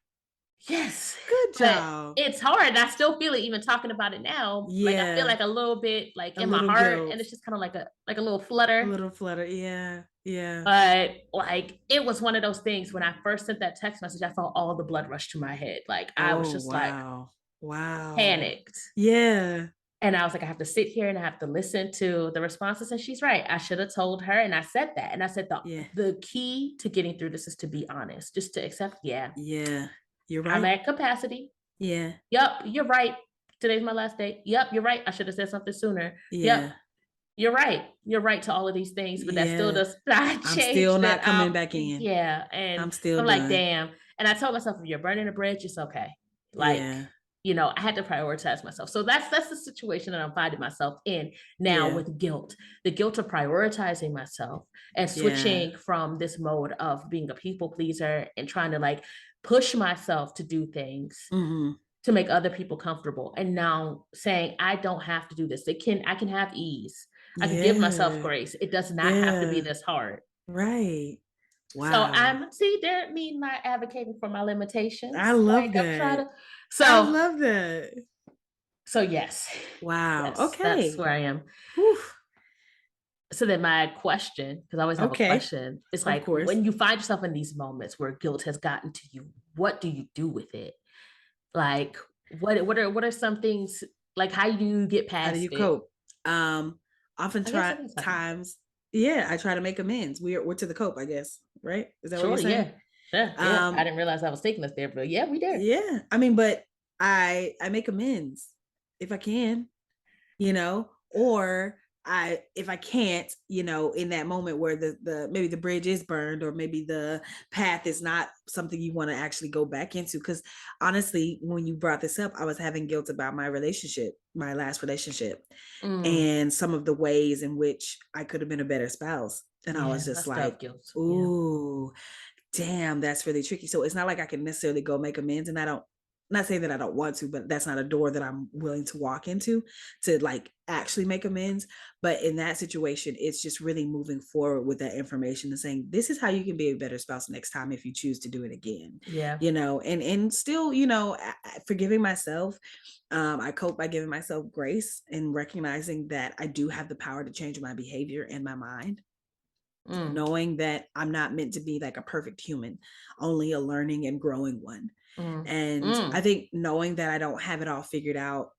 [SPEAKER 3] yes,
[SPEAKER 1] Good
[SPEAKER 3] but
[SPEAKER 1] job.
[SPEAKER 3] it's hard. I still feel it even talking about it now. Like I feel
[SPEAKER 1] Yeah.
[SPEAKER 3] like a little bit like
[SPEAKER 1] A
[SPEAKER 3] in my
[SPEAKER 1] little
[SPEAKER 3] heart,
[SPEAKER 1] guilt.
[SPEAKER 3] and it's just kind of like a little
[SPEAKER 1] A
[SPEAKER 3] flutter.
[SPEAKER 1] little flutter. Yeah. Yeah.
[SPEAKER 3] But like it was one of those things when I first sent that text message, I felt all the blood rush to my head. Like I was
[SPEAKER 1] Oh,
[SPEAKER 3] just like
[SPEAKER 1] wow. Wow.
[SPEAKER 3] panicked.
[SPEAKER 1] Yeah.
[SPEAKER 3] And I was like, I have to sit here and I have to listen to the responses. And she's right. I should have told her. And I said that. And I said
[SPEAKER 1] Yeah.
[SPEAKER 3] the key to getting through this is to be honest, just to accept,
[SPEAKER 1] Yeah. You're
[SPEAKER 3] I'm
[SPEAKER 1] right.
[SPEAKER 3] at capacity.
[SPEAKER 1] Yeah.
[SPEAKER 3] Yep, you're right. Today's my last day. Yep, you're right. I should have said something sooner.
[SPEAKER 1] Yeah.
[SPEAKER 3] Yep, you're right. You're right to all of these things, but that still
[SPEAKER 1] Yeah.
[SPEAKER 3] does not
[SPEAKER 1] I'm
[SPEAKER 3] change
[SPEAKER 1] still
[SPEAKER 3] that
[SPEAKER 1] not coming back in.
[SPEAKER 3] yeah. And
[SPEAKER 1] I'm still
[SPEAKER 3] I'm like,
[SPEAKER 1] done.
[SPEAKER 3] damn. And I told myself, if you're burning a bridge, it's okay. Like,
[SPEAKER 1] Yeah.
[SPEAKER 3] I had to prioritize myself. So that's the situation that I'm finding myself in now
[SPEAKER 1] Yeah.
[SPEAKER 3] with guilt. The guilt of prioritizing myself and
[SPEAKER 1] Yeah.
[SPEAKER 3] switching from this mode of being a people pleaser and trying to like push myself to do things
[SPEAKER 1] Mm-hmm.
[SPEAKER 3] to make other people comfortable. And now saying I don't have to do this. I can have ease. I can give myself
[SPEAKER 1] Yeah.
[SPEAKER 3] grace. It does not have to be
[SPEAKER 1] Yeah.
[SPEAKER 3] this hard.
[SPEAKER 1] Right.
[SPEAKER 3] So
[SPEAKER 1] Wow.
[SPEAKER 3] I'm see there me not advocating for my
[SPEAKER 1] I
[SPEAKER 3] limitations.
[SPEAKER 1] love
[SPEAKER 3] Like I'm trying
[SPEAKER 1] that.
[SPEAKER 3] to
[SPEAKER 1] I
[SPEAKER 3] so
[SPEAKER 1] love that.
[SPEAKER 3] so yes.
[SPEAKER 1] Wow.
[SPEAKER 3] Yes, that's
[SPEAKER 1] Okay.
[SPEAKER 3] where I am.
[SPEAKER 1] Whew.
[SPEAKER 3] So then my question, because I always have a
[SPEAKER 1] Okay.
[SPEAKER 3] question, is
[SPEAKER 1] Of
[SPEAKER 3] like
[SPEAKER 1] course.
[SPEAKER 3] when you find yourself in these moments where guilt has gotten to you, what do you do with it? Like what are some things like how do you get
[SPEAKER 1] How do you
[SPEAKER 3] past it?
[SPEAKER 1] cope? Often
[SPEAKER 3] I guess
[SPEAKER 1] try
[SPEAKER 3] that is something.
[SPEAKER 1] times, yeah, I try to make amends. We're to the cope, I guess. Right? Is that what you're
[SPEAKER 3] Sure,
[SPEAKER 1] saying?
[SPEAKER 3] yeah. Sure, yeah. I
[SPEAKER 1] Um,
[SPEAKER 3] didn't realize I was taking us there, but yeah, we did.
[SPEAKER 1] yeah. I mean, but I make amends if I can, or I if I can't, in that moment where the maybe the bridge is burned or maybe the path is not something you want to actually go back into. Because honestly, when you brought this up, I was having guilt about my last relationship,
[SPEAKER 3] Mm,
[SPEAKER 1] and some of the ways in which I could have been a better spouse. And I was
[SPEAKER 3] yeah,
[SPEAKER 1] just
[SPEAKER 3] that's tough
[SPEAKER 1] like,
[SPEAKER 3] guilt. Yeah.
[SPEAKER 1] ooh, damn, that's really tricky. So it's not like I can necessarily go make amends, and I don't, not saying that I don't want to, but that's not a door that I'm willing to walk into to like actually make amends. But in that situation, it's just really moving forward with that information and saying, this is how you can be a better spouse next time if you choose to do it again,
[SPEAKER 3] Yeah.
[SPEAKER 1] and still, forgiving myself. I cope by giving myself grace and recognizing that I do have the power to change my behavior and my mind,
[SPEAKER 3] Mm,
[SPEAKER 1] knowing that I'm not meant to be like a perfect human, only a learning and growing one.
[SPEAKER 3] mm,
[SPEAKER 1] And I
[SPEAKER 3] mm,
[SPEAKER 1] think knowing that I don't have it all figured out,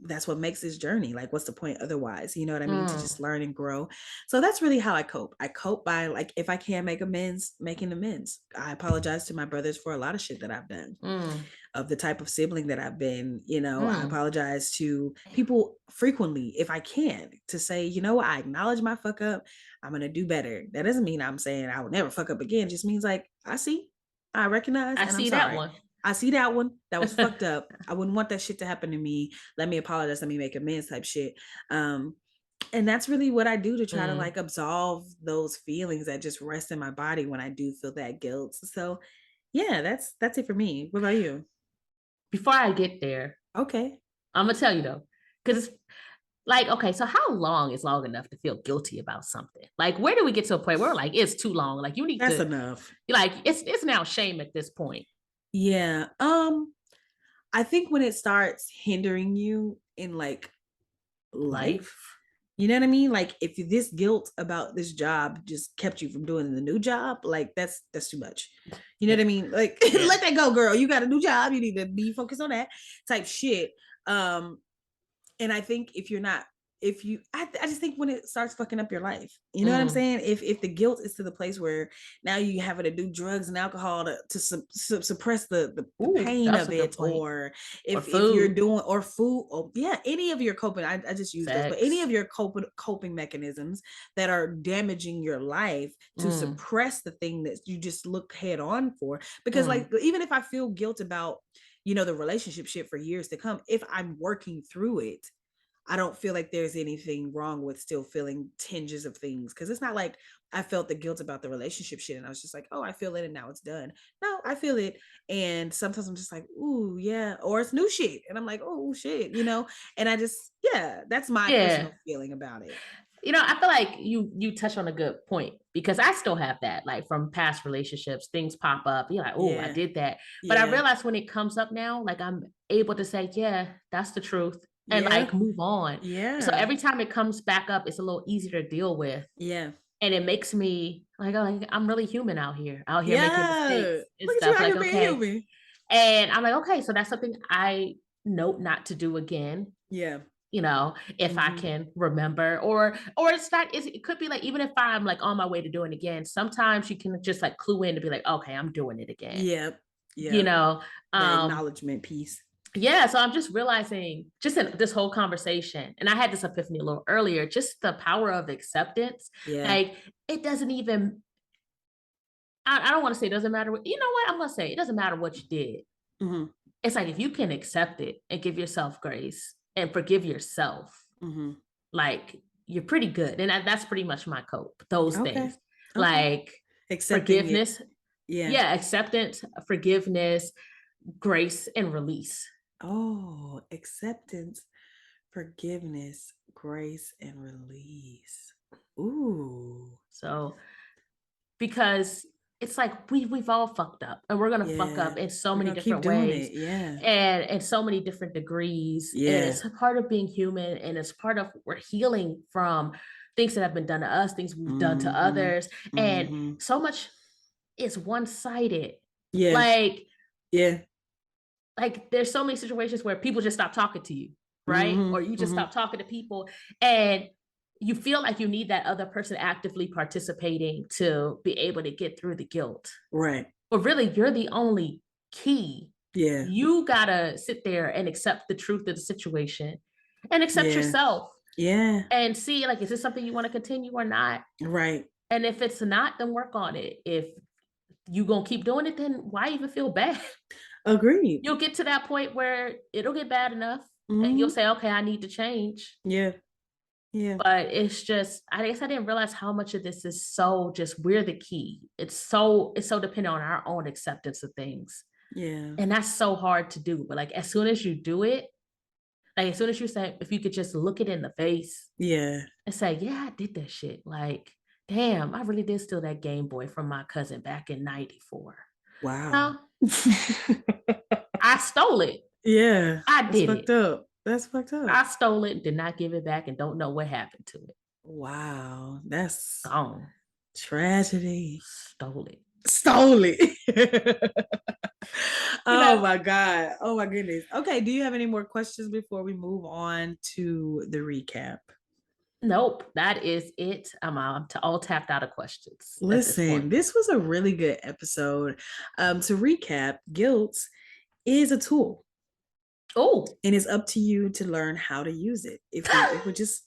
[SPEAKER 1] that's what makes this journey. Like, what's the point otherwise? You know what I mean? To
[SPEAKER 3] mm,
[SPEAKER 1] just learn and grow. So that's really how I cope. I cope by, like, if I can make amends, making amends. I apologize to my brothers for a lot of shit that I've done,
[SPEAKER 3] mm,
[SPEAKER 1] of the type of sibling that I've been. I
[SPEAKER 3] mm.
[SPEAKER 1] apologize to people frequently if I can, to say, I acknowledge my fuck up. I'm going to do better. That doesn't mean I'm saying I will never fuck up again. It just means like, I recognize,
[SPEAKER 3] I
[SPEAKER 1] and I'm
[SPEAKER 3] see that
[SPEAKER 1] sorry.
[SPEAKER 3] one.
[SPEAKER 1] I see that one. That was fucked up. I wouldn't want that shit to happen to me. Let me apologize. Let me make amends type shit. Um, and that's really what I do to try to
[SPEAKER 3] Mm.
[SPEAKER 1] like absolve those feelings that just rest in my body when I do feel that guilt. So yeah, that's it for me. What about you?
[SPEAKER 3] Before I get there,
[SPEAKER 1] Okay.
[SPEAKER 3] I'm gonna tell you though, because like, okay, so how long is long enough to feel guilty about something? Like, where do we get to a point where we're like, it's too long? Like, you need
[SPEAKER 1] That's
[SPEAKER 3] to,
[SPEAKER 1] enough.
[SPEAKER 3] like, it's now shame at this point.
[SPEAKER 1] Yeah. I think when it starts hindering you in like life,
[SPEAKER 3] Life.
[SPEAKER 1] you know what I mean? Like if this guilt about this job just kept you from doing the new job, like that's too much. You know
[SPEAKER 3] Yeah.
[SPEAKER 1] what I mean? Like
[SPEAKER 3] Yeah.
[SPEAKER 1] let that go, girl. You got a new job. You need to be focused on that type shit. Um, and I think if you're not, if you I just think when it starts fucking up your life, you know what I'm
[SPEAKER 3] Mm.
[SPEAKER 1] saying, if the guilt is to the place where now you having to do drugs and alcohol to suppress the
[SPEAKER 3] Ooh,
[SPEAKER 1] pain
[SPEAKER 3] that's
[SPEAKER 1] of
[SPEAKER 3] a good
[SPEAKER 1] it,
[SPEAKER 3] point.
[SPEAKER 1] or
[SPEAKER 3] Or
[SPEAKER 1] if you're
[SPEAKER 3] food.
[SPEAKER 1] doing, or food, or yeah, any of your coping, I just use those, but any
[SPEAKER 3] Sex.
[SPEAKER 1] of your coping mechanisms that are damaging your life, to
[SPEAKER 3] Mm.
[SPEAKER 1] suppress the thing that you just look head on for. Because like
[SPEAKER 3] Mm.
[SPEAKER 1] even if I feel guilt about the relationship shit for years to come, if I'm working through it, I don't feel like there's anything wrong with still feeling tinges of things. Cause it's not like I felt the guilt about the relationship shit and I was just like, oh, I feel it and now it's done. No, I feel it. And sometimes I'm just like, ooh, yeah. Or it's new shit. And I'm like, oh shit. And I just, yeah, that's my
[SPEAKER 3] Yeah.
[SPEAKER 1] personal feeling about it.
[SPEAKER 3] I feel like you touch on a good point because I still have that, like from past relationships, things pop up. You're like, oh, I
[SPEAKER 1] Yeah.
[SPEAKER 3] did that. But I
[SPEAKER 1] Yeah.
[SPEAKER 3] realize when it comes up now, like I'm able to say, yeah, that's the truth and
[SPEAKER 1] Yeah.
[SPEAKER 3] like move on. So
[SPEAKER 1] Yeah.
[SPEAKER 3] every time it comes back up, it's a little easier to deal with.
[SPEAKER 1] Yeah.
[SPEAKER 3] And it makes me like, oh, like, I'm really human out here making
[SPEAKER 1] Yeah.
[SPEAKER 3] mistakes and
[SPEAKER 1] Look at you
[SPEAKER 3] stuff.
[SPEAKER 1] out
[SPEAKER 3] Like,
[SPEAKER 1] here being
[SPEAKER 3] okay.
[SPEAKER 1] human.
[SPEAKER 3] And I'm like, okay, so that's something I note not to do again,
[SPEAKER 1] Yeah.
[SPEAKER 3] if I
[SPEAKER 1] Mm-hmm.
[SPEAKER 3] can remember, or it's not, it could be like even if I'm like on my way to doing it again, sometimes you can just like clue in to be like, okay, I'm doing it again,
[SPEAKER 1] Yep.
[SPEAKER 3] you
[SPEAKER 1] Yep.
[SPEAKER 3] know.
[SPEAKER 1] That
[SPEAKER 3] um
[SPEAKER 1] acknowledgement piece.
[SPEAKER 3] yeah, so I'm just realizing just in this whole conversation, and I had this epiphany a little earlier, just the power of acceptance.
[SPEAKER 1] Yeah.
[SPEAKER 3] Like it doesn't even, I don't want to say it doesn't matter what, you know what I'm gonna say, it doesn't matter what you did.
[SPEAKER 1] Mm-hmm.
[SPEAKER 3] it's like if you can accept it and give yourself grace and forgive yourself, like you're pretty good. And that's pretty much my cope. Those
[SPEAKER 1] Okay.
[SPEAKER 3] things,
[SPEAKER 1] Okay.
[SPEAKER 3] like
[SPEAKER 1] Accepting it.
[SPEAKER 3] forgiveness,
[SPEAKER 1] Yeah.
[SPEAKER 3] acceptance, forgiveness, grace, and release.
[SPEAKER 1] Oh, acceptance, forgiveness, grace, and release. Ooh.
[SPEAKER 3] So because it's like we've all fucked up and we're gonna fuck
[SPEAKER 1] Yeah.
[SPEAKER 3] up in so
[SPEAKER 1] We're
[SPEAKER 3] many
[SPEAKER 1] gonna keep
[SPEAKER 3] different
[SPEAKER 1] doing
[SPEAKER 3] ways
[SPEAKER 1] it. Yeah.
[SPEAKER 3] and in so many different degrees. And
[SPEAKER 1] Yeah.
[SPEAKER 3] it's a part of being human and it's part of we're healing from things that have been done to us, things we've done to
[SPEAKER 1] Mm-hmm.
[SPEAKER 3] others. And
[SPEAKER 1] Mm-hmm.
[SPEAKER 3] so much is one-sided.
[SPEAKER 1] Yeah.
[SPEAKER 3] Like
[SPEAKER 1] Yeah.
[SPEAKER 3] there's so many situations where people just stop talking to you, right?
[SPEAKER 1] Mm-hmm.
[SPEAKER 3] Or you just
[SPEAKER 1] Mm-hmm.
[SPEAKER 3] stop talking to people and you feel like you need that other person actively participating to be able to get through the guilt.
[SPEAKER 1] Right.
[SPEAKER 3] But really, you're the only key.
[SPEAKER 1] Yeah.
[SPEAKER 3] You gotta sit there and accept the truth of the situation and accept
[SPEAKER 1] Yeah.
[SPEAKER 3] yourself
[SPEAKER 1] Yeah.
[SPEAKER 3] and see, like, is this something you want to continue or not?
[SPEAKER 1] Right.
[SPEAKER 3] And if it's not, then work on it. If you gonna keep doing it, then why even feel bad?
[SPEAKER 1] Agreed.
[SPEAKER 3] You'll get to that point where it'll get bad enough and you'll
[SPEAKER 1] Mm-hmm.
[SPEAKER 3] say, okay, I need to change.
[SPEAKER 1] Yeah. Yeah.
[SPEAKER 3] But it's just, I guess I didn't realize how much of this is so just we're the key. It's so dependent on our own acceptance of things.
[SPEAKER 1] Yeah.
[SPEAKER 3] And that's so hard to do. But like as soon as you do it, like as soon as you say, if you could just look it in the face
[SPEAKER 1] Yeah.
[SPEAKER 3] and say, yeah, I did that shit. Like, damn, I really did steal that Game Boy from my cousin back in 94.
[SPEAKER 1] Wow.
[SPEAKER 3] No, I stole it.
[SPEAKER 1] Yeah.
[SPEAKER 3] I
[SPEAKER 1] That's
[SPEAKER 3] did
[SPEAKER 1] fucked
[SPEAKER 3] it.
[SPEAKER 1] up. That's fucked
[SPEAKER 3] I
[SPEAKER 1] up.
[SPEAKER 3] stole it, did not give it back, and don't know what happened to it.
[SPEAKER 1] Wow. That's
[SPEAKER 3] Gone.
[SPEAKER 1] tragedy.
[SPEAKER 3] Stole it.
[SPEAKER 1] Stole it.
[SPEAKER 3] You
[SPEAKER 1] Oh
[SPEAKER 3] know,
[SPEAKER 1] my God. Oh my goodness. Okay. Do you have any more questions before we move on to the recap?
[SPEAKER 3] nope, that is it. I'm all tapped out of questions at this
[SPEAKER 1] Listen,
[SPEAKER 3] point.
[SPEAKER 1] this was a really good episode. To recap, guilt is a tool.
[SPEAKER 3] Oh,
[SPEAKER 1] And it's up to you to learn how to use it. If we just,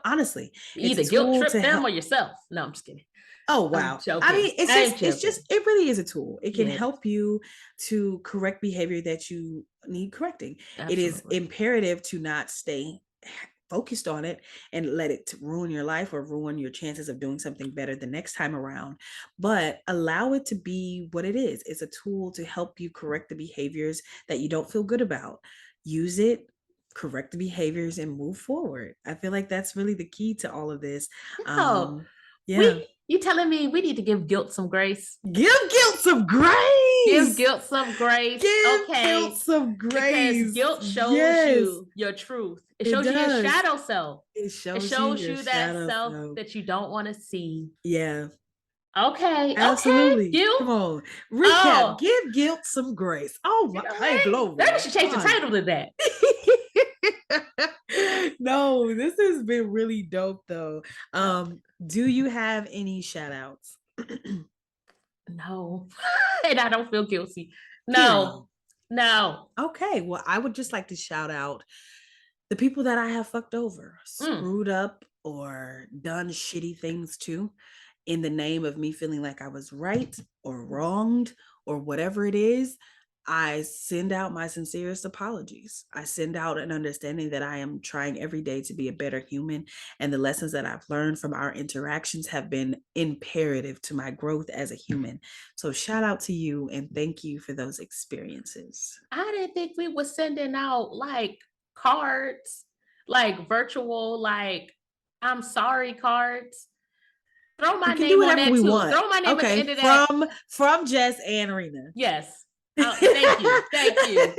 [SPEAKER 1] honestly, it's a
[SPEAKER 3] either guilt
[SPEAKER 1] tool to
[SPEAKER 3] trip them
[SPEAKER 1] help.
[SPEAKER 3] or yourself. No, I'm just kidding.
[SPEAKER 1] Oh
[SPEAKER 3] I'm
[SPEAKER 1] wow. I
[SPEAKER 3] joking.
[SPEAKER 1] mean, it's
[SPEAKER 3] I'm
[SPEAKER 1] just
[SPEAKER 3] joking.
[SPEAKER 1] it really is a tool. It can
[SPEAKER 3] Yes,
[SPEAKER 1] help you to correct behavior that you need correcting. It is
[SPEAKER 3] absolutely.
[SPEAKER 1] imperative to not stay focused on it and let it ruin your life or ruin your chances of doing something better the next time around. But allow it to be what it is. It's a tool to help you correct the behaviors that you don't feel good about. Use it, correct the behaviors, and move forward. I feel like that's really the key to all of this.
[SPEAKER 3] No,
[SPEAKER 1] Yeah.
[SPEAKER 3] you telling me we need to give guilt some grace?
[SPEAKER 1] Give guilt some
[SPEAKER 3] Give
[SPEAKER 1] grace.
[SPEAKER 3] guilt some grace.
[SPEAKER 1] Give
[SPEAKER 3] Okay.
[SPEAKER 1] guilt some
[SPEAKER 3] Because
[SPEAKER 1] grace.
[SPEAKER 3] guilt shows
[SPEAKER 1] Yes,
[SPEAKER 3] you your truth. It
[SPEAKER 1] it
[SPEAKER 3] shows you your
[SPEAKER 1] does.
[SPEAKER 3] shadow self.
[SPEAKER 1] It
[SPEAKER 3] It
[SPEAKER 1] shows you
[SPEAKER 3] shows
[SPEAKER 1] your
[SPEAKER 3] you that
[SPEAKER 1] shadow
[SPEAKER 3] self
[SPEAKER 1] self.
[SPEAKER 3] that you don't want to see.
[SPEAKER 1] Yeah,
[SPEAKER 3] Okay. Okay.
[SPEAKER 1] absolutely.
[SPEAKER 3] Guilt.
[SPEAKER 1] Come on. Recap.
[SPEAKER 3] Oh,
[SPEAKER 1] Give guilt some grace. Oh
[SPEAKER 3] you
[SPEAKER 1] my,
[SPEAKER 3] know
[SPEAKER 1] hey,
[SPEAKER 3] what? Maybe we
[SPEAKER 1] glory.
[SPEAKER 3] should change the
[SPEAKER 1] God.
[SPEAKER 3] title to that.
[SPEAKER 1] No, this has been really dope though. Do you have any shout outs?
[SPEAKER 3] No. And I don't feel guilty.
[SPEAKER 1] Period.
[SPEAKER 3] No. No.
[SPEAKER 1] Okay, well, I would just like to shout out the people that I have fucked over,
[SPEAKER 3] Mm.
[SPEAKER 1] screwed up, or done shitty things to in the name of me feeling like I was right or wronged or whatever it is. I send out my sincerest apologies. I send out an understanding that I am trying every day to be a better human. And the lessons that I've learned from our interactions have been imperative to my growth as a human. So, shout out to you and thank you for those experiences.
[SPEAKER 3] I didn't think we were sending out like cards, like virtual, like I'm sorry cards. Throw
[SPEAKER 1] We
[SPEAKER 3] my
[SPEAKER 1] can do
[SPEAKER 3] name on
[SPEAKER 1] whatever
[SPEAKER 3] that
[SPEAKER 1] we
[SPEAKER 3] too.
[SPEAKER 1] want.
[SPEAKER 3] Throw my name at the
[SPEAKER 1] Okay,
[SPEAKER 3] end of that.
[SPEAKER 1] from Jess and Rena.
[SPEAKER 3] Yes. Thank you. Thank you.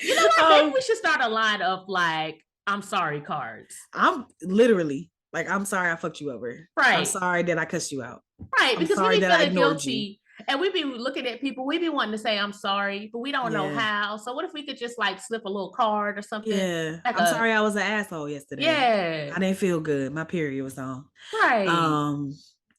[SPEAKER 3] You know what? Maybe we should start a line of like, I'm sorry cards.
[SPEAKER 1] I'm literally like, I'm sorry I fucked you over. I'm
[SPEAKER 3] Right.
[SPEAKER 1] sorry that I cussed you out.
[SPEAKER 3] Right.
[SPEAKER 1] I'm
[SPEAKER 3] Because we
[SPEAKER 1] sorry
[SPEAKER 3] be
[SPEAKER 1] that I
[SPEAKER 3] feeling
[SPEAKER 1] ignored
[SPEAKER 3] guilty. And we be looking at people, we be wanting to say I'm sorry, but we don't know
[SPEAKER 1] Yeah.
[SPEAKER 3] how. So what if we could just like slip a little card or something?
[SPEAKER 1] Yeah.
[SPEAKER 3] Like
[SPEAKER 1] I'm sorry I was an asshole yesterday.
[SPEAKER 3] Yeah.
[SPEAKER 1] I didn't feel good. My period was on.
[SPEAKER 3] Right.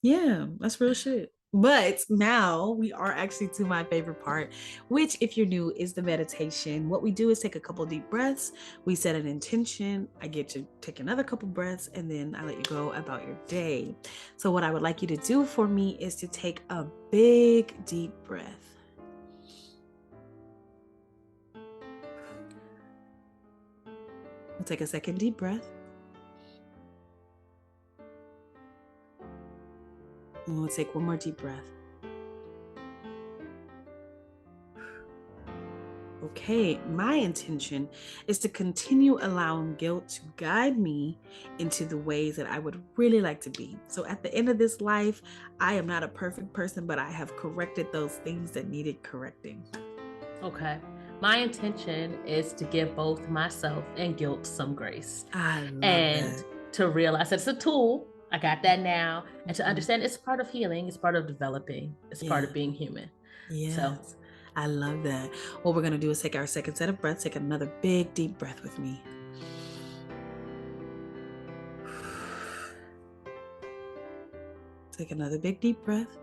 [SPEAKER 1] Yeah, that's real shit. But now we are actually to my favorite part, which, if you're new, is the meditation. What we do is take a couple deep breaths. We set an intention. I get you to take another couple breaths, and then I let you go about your day. So what I would like you to do for me is to take a big deep breath. We'll take a second deep breath. And we'll take one more deep breath. Okay, my intention is to continue allowing guilt to guide me into the ways that I would really like to be. So at the end of this life, I am not a perfect person, but I have corrected those things that needed correcting.
[SPEAKER 3] Okay. My intention is to give both myself and guilt some grace.
[SPEAKER 1] I love
[SPEAKER 3] and
[SPEAKER 1] that.
[SPEAKER 3] to realize that it's a tool. I got that now. And to
[SPEAKER 1] Mhm.
[SPEAKER 3] understand it's part of healing, it's part of developing, it's part of
[SPEAKER 1] Yeah.
[SPEAKER 3] being human.
[SPEAKER 1] Yes.
[SPEAKER 3] So
[SPEAKER 1] I love that. What we're going to do is take our second set of breaths. Take another big, deep breath with me. Take another big, deep breath.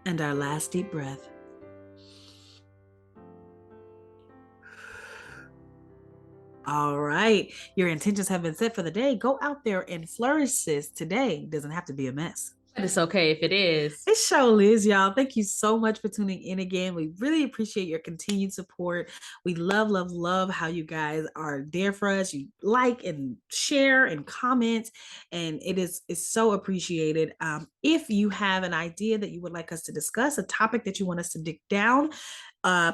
[SPEAKER 1] And our last deep breath. All right. Your intentions have been set for the day. Go out there and flourish, sis. Today doesn't have to be a mess.
[SPEAKER 3] but it's okay if it is.
[SPEAKER 1] It surely is, y'all. Thank you so much for tuning in again. We really appreciate your continued support. We love, love, love how you guys are there for us. You like and share and comment, and it's so appreciated. If you have an idea that you would like us to discuss, a topic that you want us to dig down,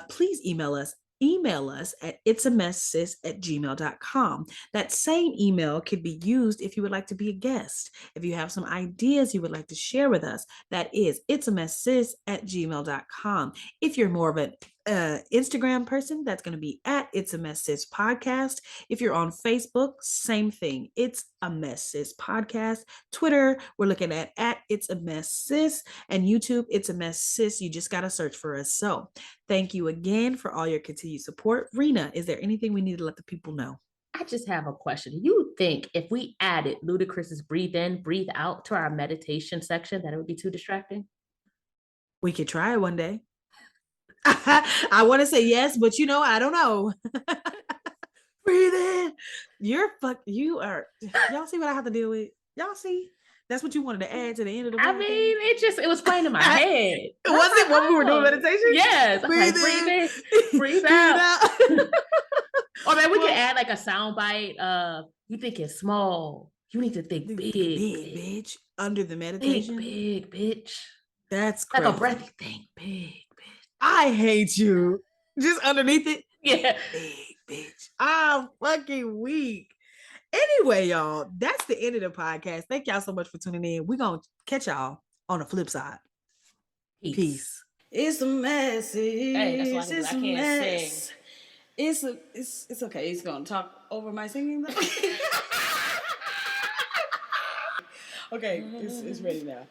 [SPEAKER 1] please email us. Email us at itsamesssis@gmail.com. That same email could be used if you would like to be a guest. If you have some ideas you would like to share with us, that is itsamesssis@gmail.com. If you're more of an Instagram person, that's going to be at It's a Mess Sis Podcast. If you're on Facebook, same thing. It's a Mess Sis Podcast. Twitter, we're looking at It's a Mess Sis, and YouTube, It's a Mess Sis. You just got to search for us. So thank you again for all your continued support. Rena, is there anything we need to let the people know?
[SPEAKER 3] I just have a question. You think if we added Ludacris's breathe in, breathe out to our meditation section, that it would be too distracting?
[SPEAKER 1] We could try it one day. I want to say yes, but I don't know. Breathe in. You are. Y'all see what I have to deal with? Y'all see? That's what you wanted to add to the end of the
[SPEAKER 3] I
[SPEAKER 1] podcast?
[SPEAKER 3] mean, it was playing in my head.
[SPEAKER 1] Was it when we were doing meditation?
[SPEAKER 3] Yes.
[SPEAKER 1] Breathe
[SPEAKER 3] breathe in,
[SPEAKER 1] in.
[SPEAKER 3] breathe out. Or maybe we
[SPEAKER 1] Well,
[SPEAKER 3] could add like a sound bite of you think it's small. You need to think big,
[SPEAKER 1] bitch. Under the meditation.
[SPEAKER 3] Big, bitch.
[SPEAKER 1] That's crazy.
[SPEAKER 3] Like a breathy thing. Big, bitch.
[SPEAKER 1] I hate you. Just underneath it.
[SPEAKER 3] Yeah.
[SPEAKER 1] Big, bitch. I'm fucking weak. Anyway, y'all, that's the end of the podcast. Thank y'all so much for tuning in. We're going to catch y'all on the flip side. Peace. It's a mess.
[SPEAKER 3] Hey, that's why I can't sing.
[SPEAKER 1] It's okay. He's going to talk over my singing. Okay, it's ready now.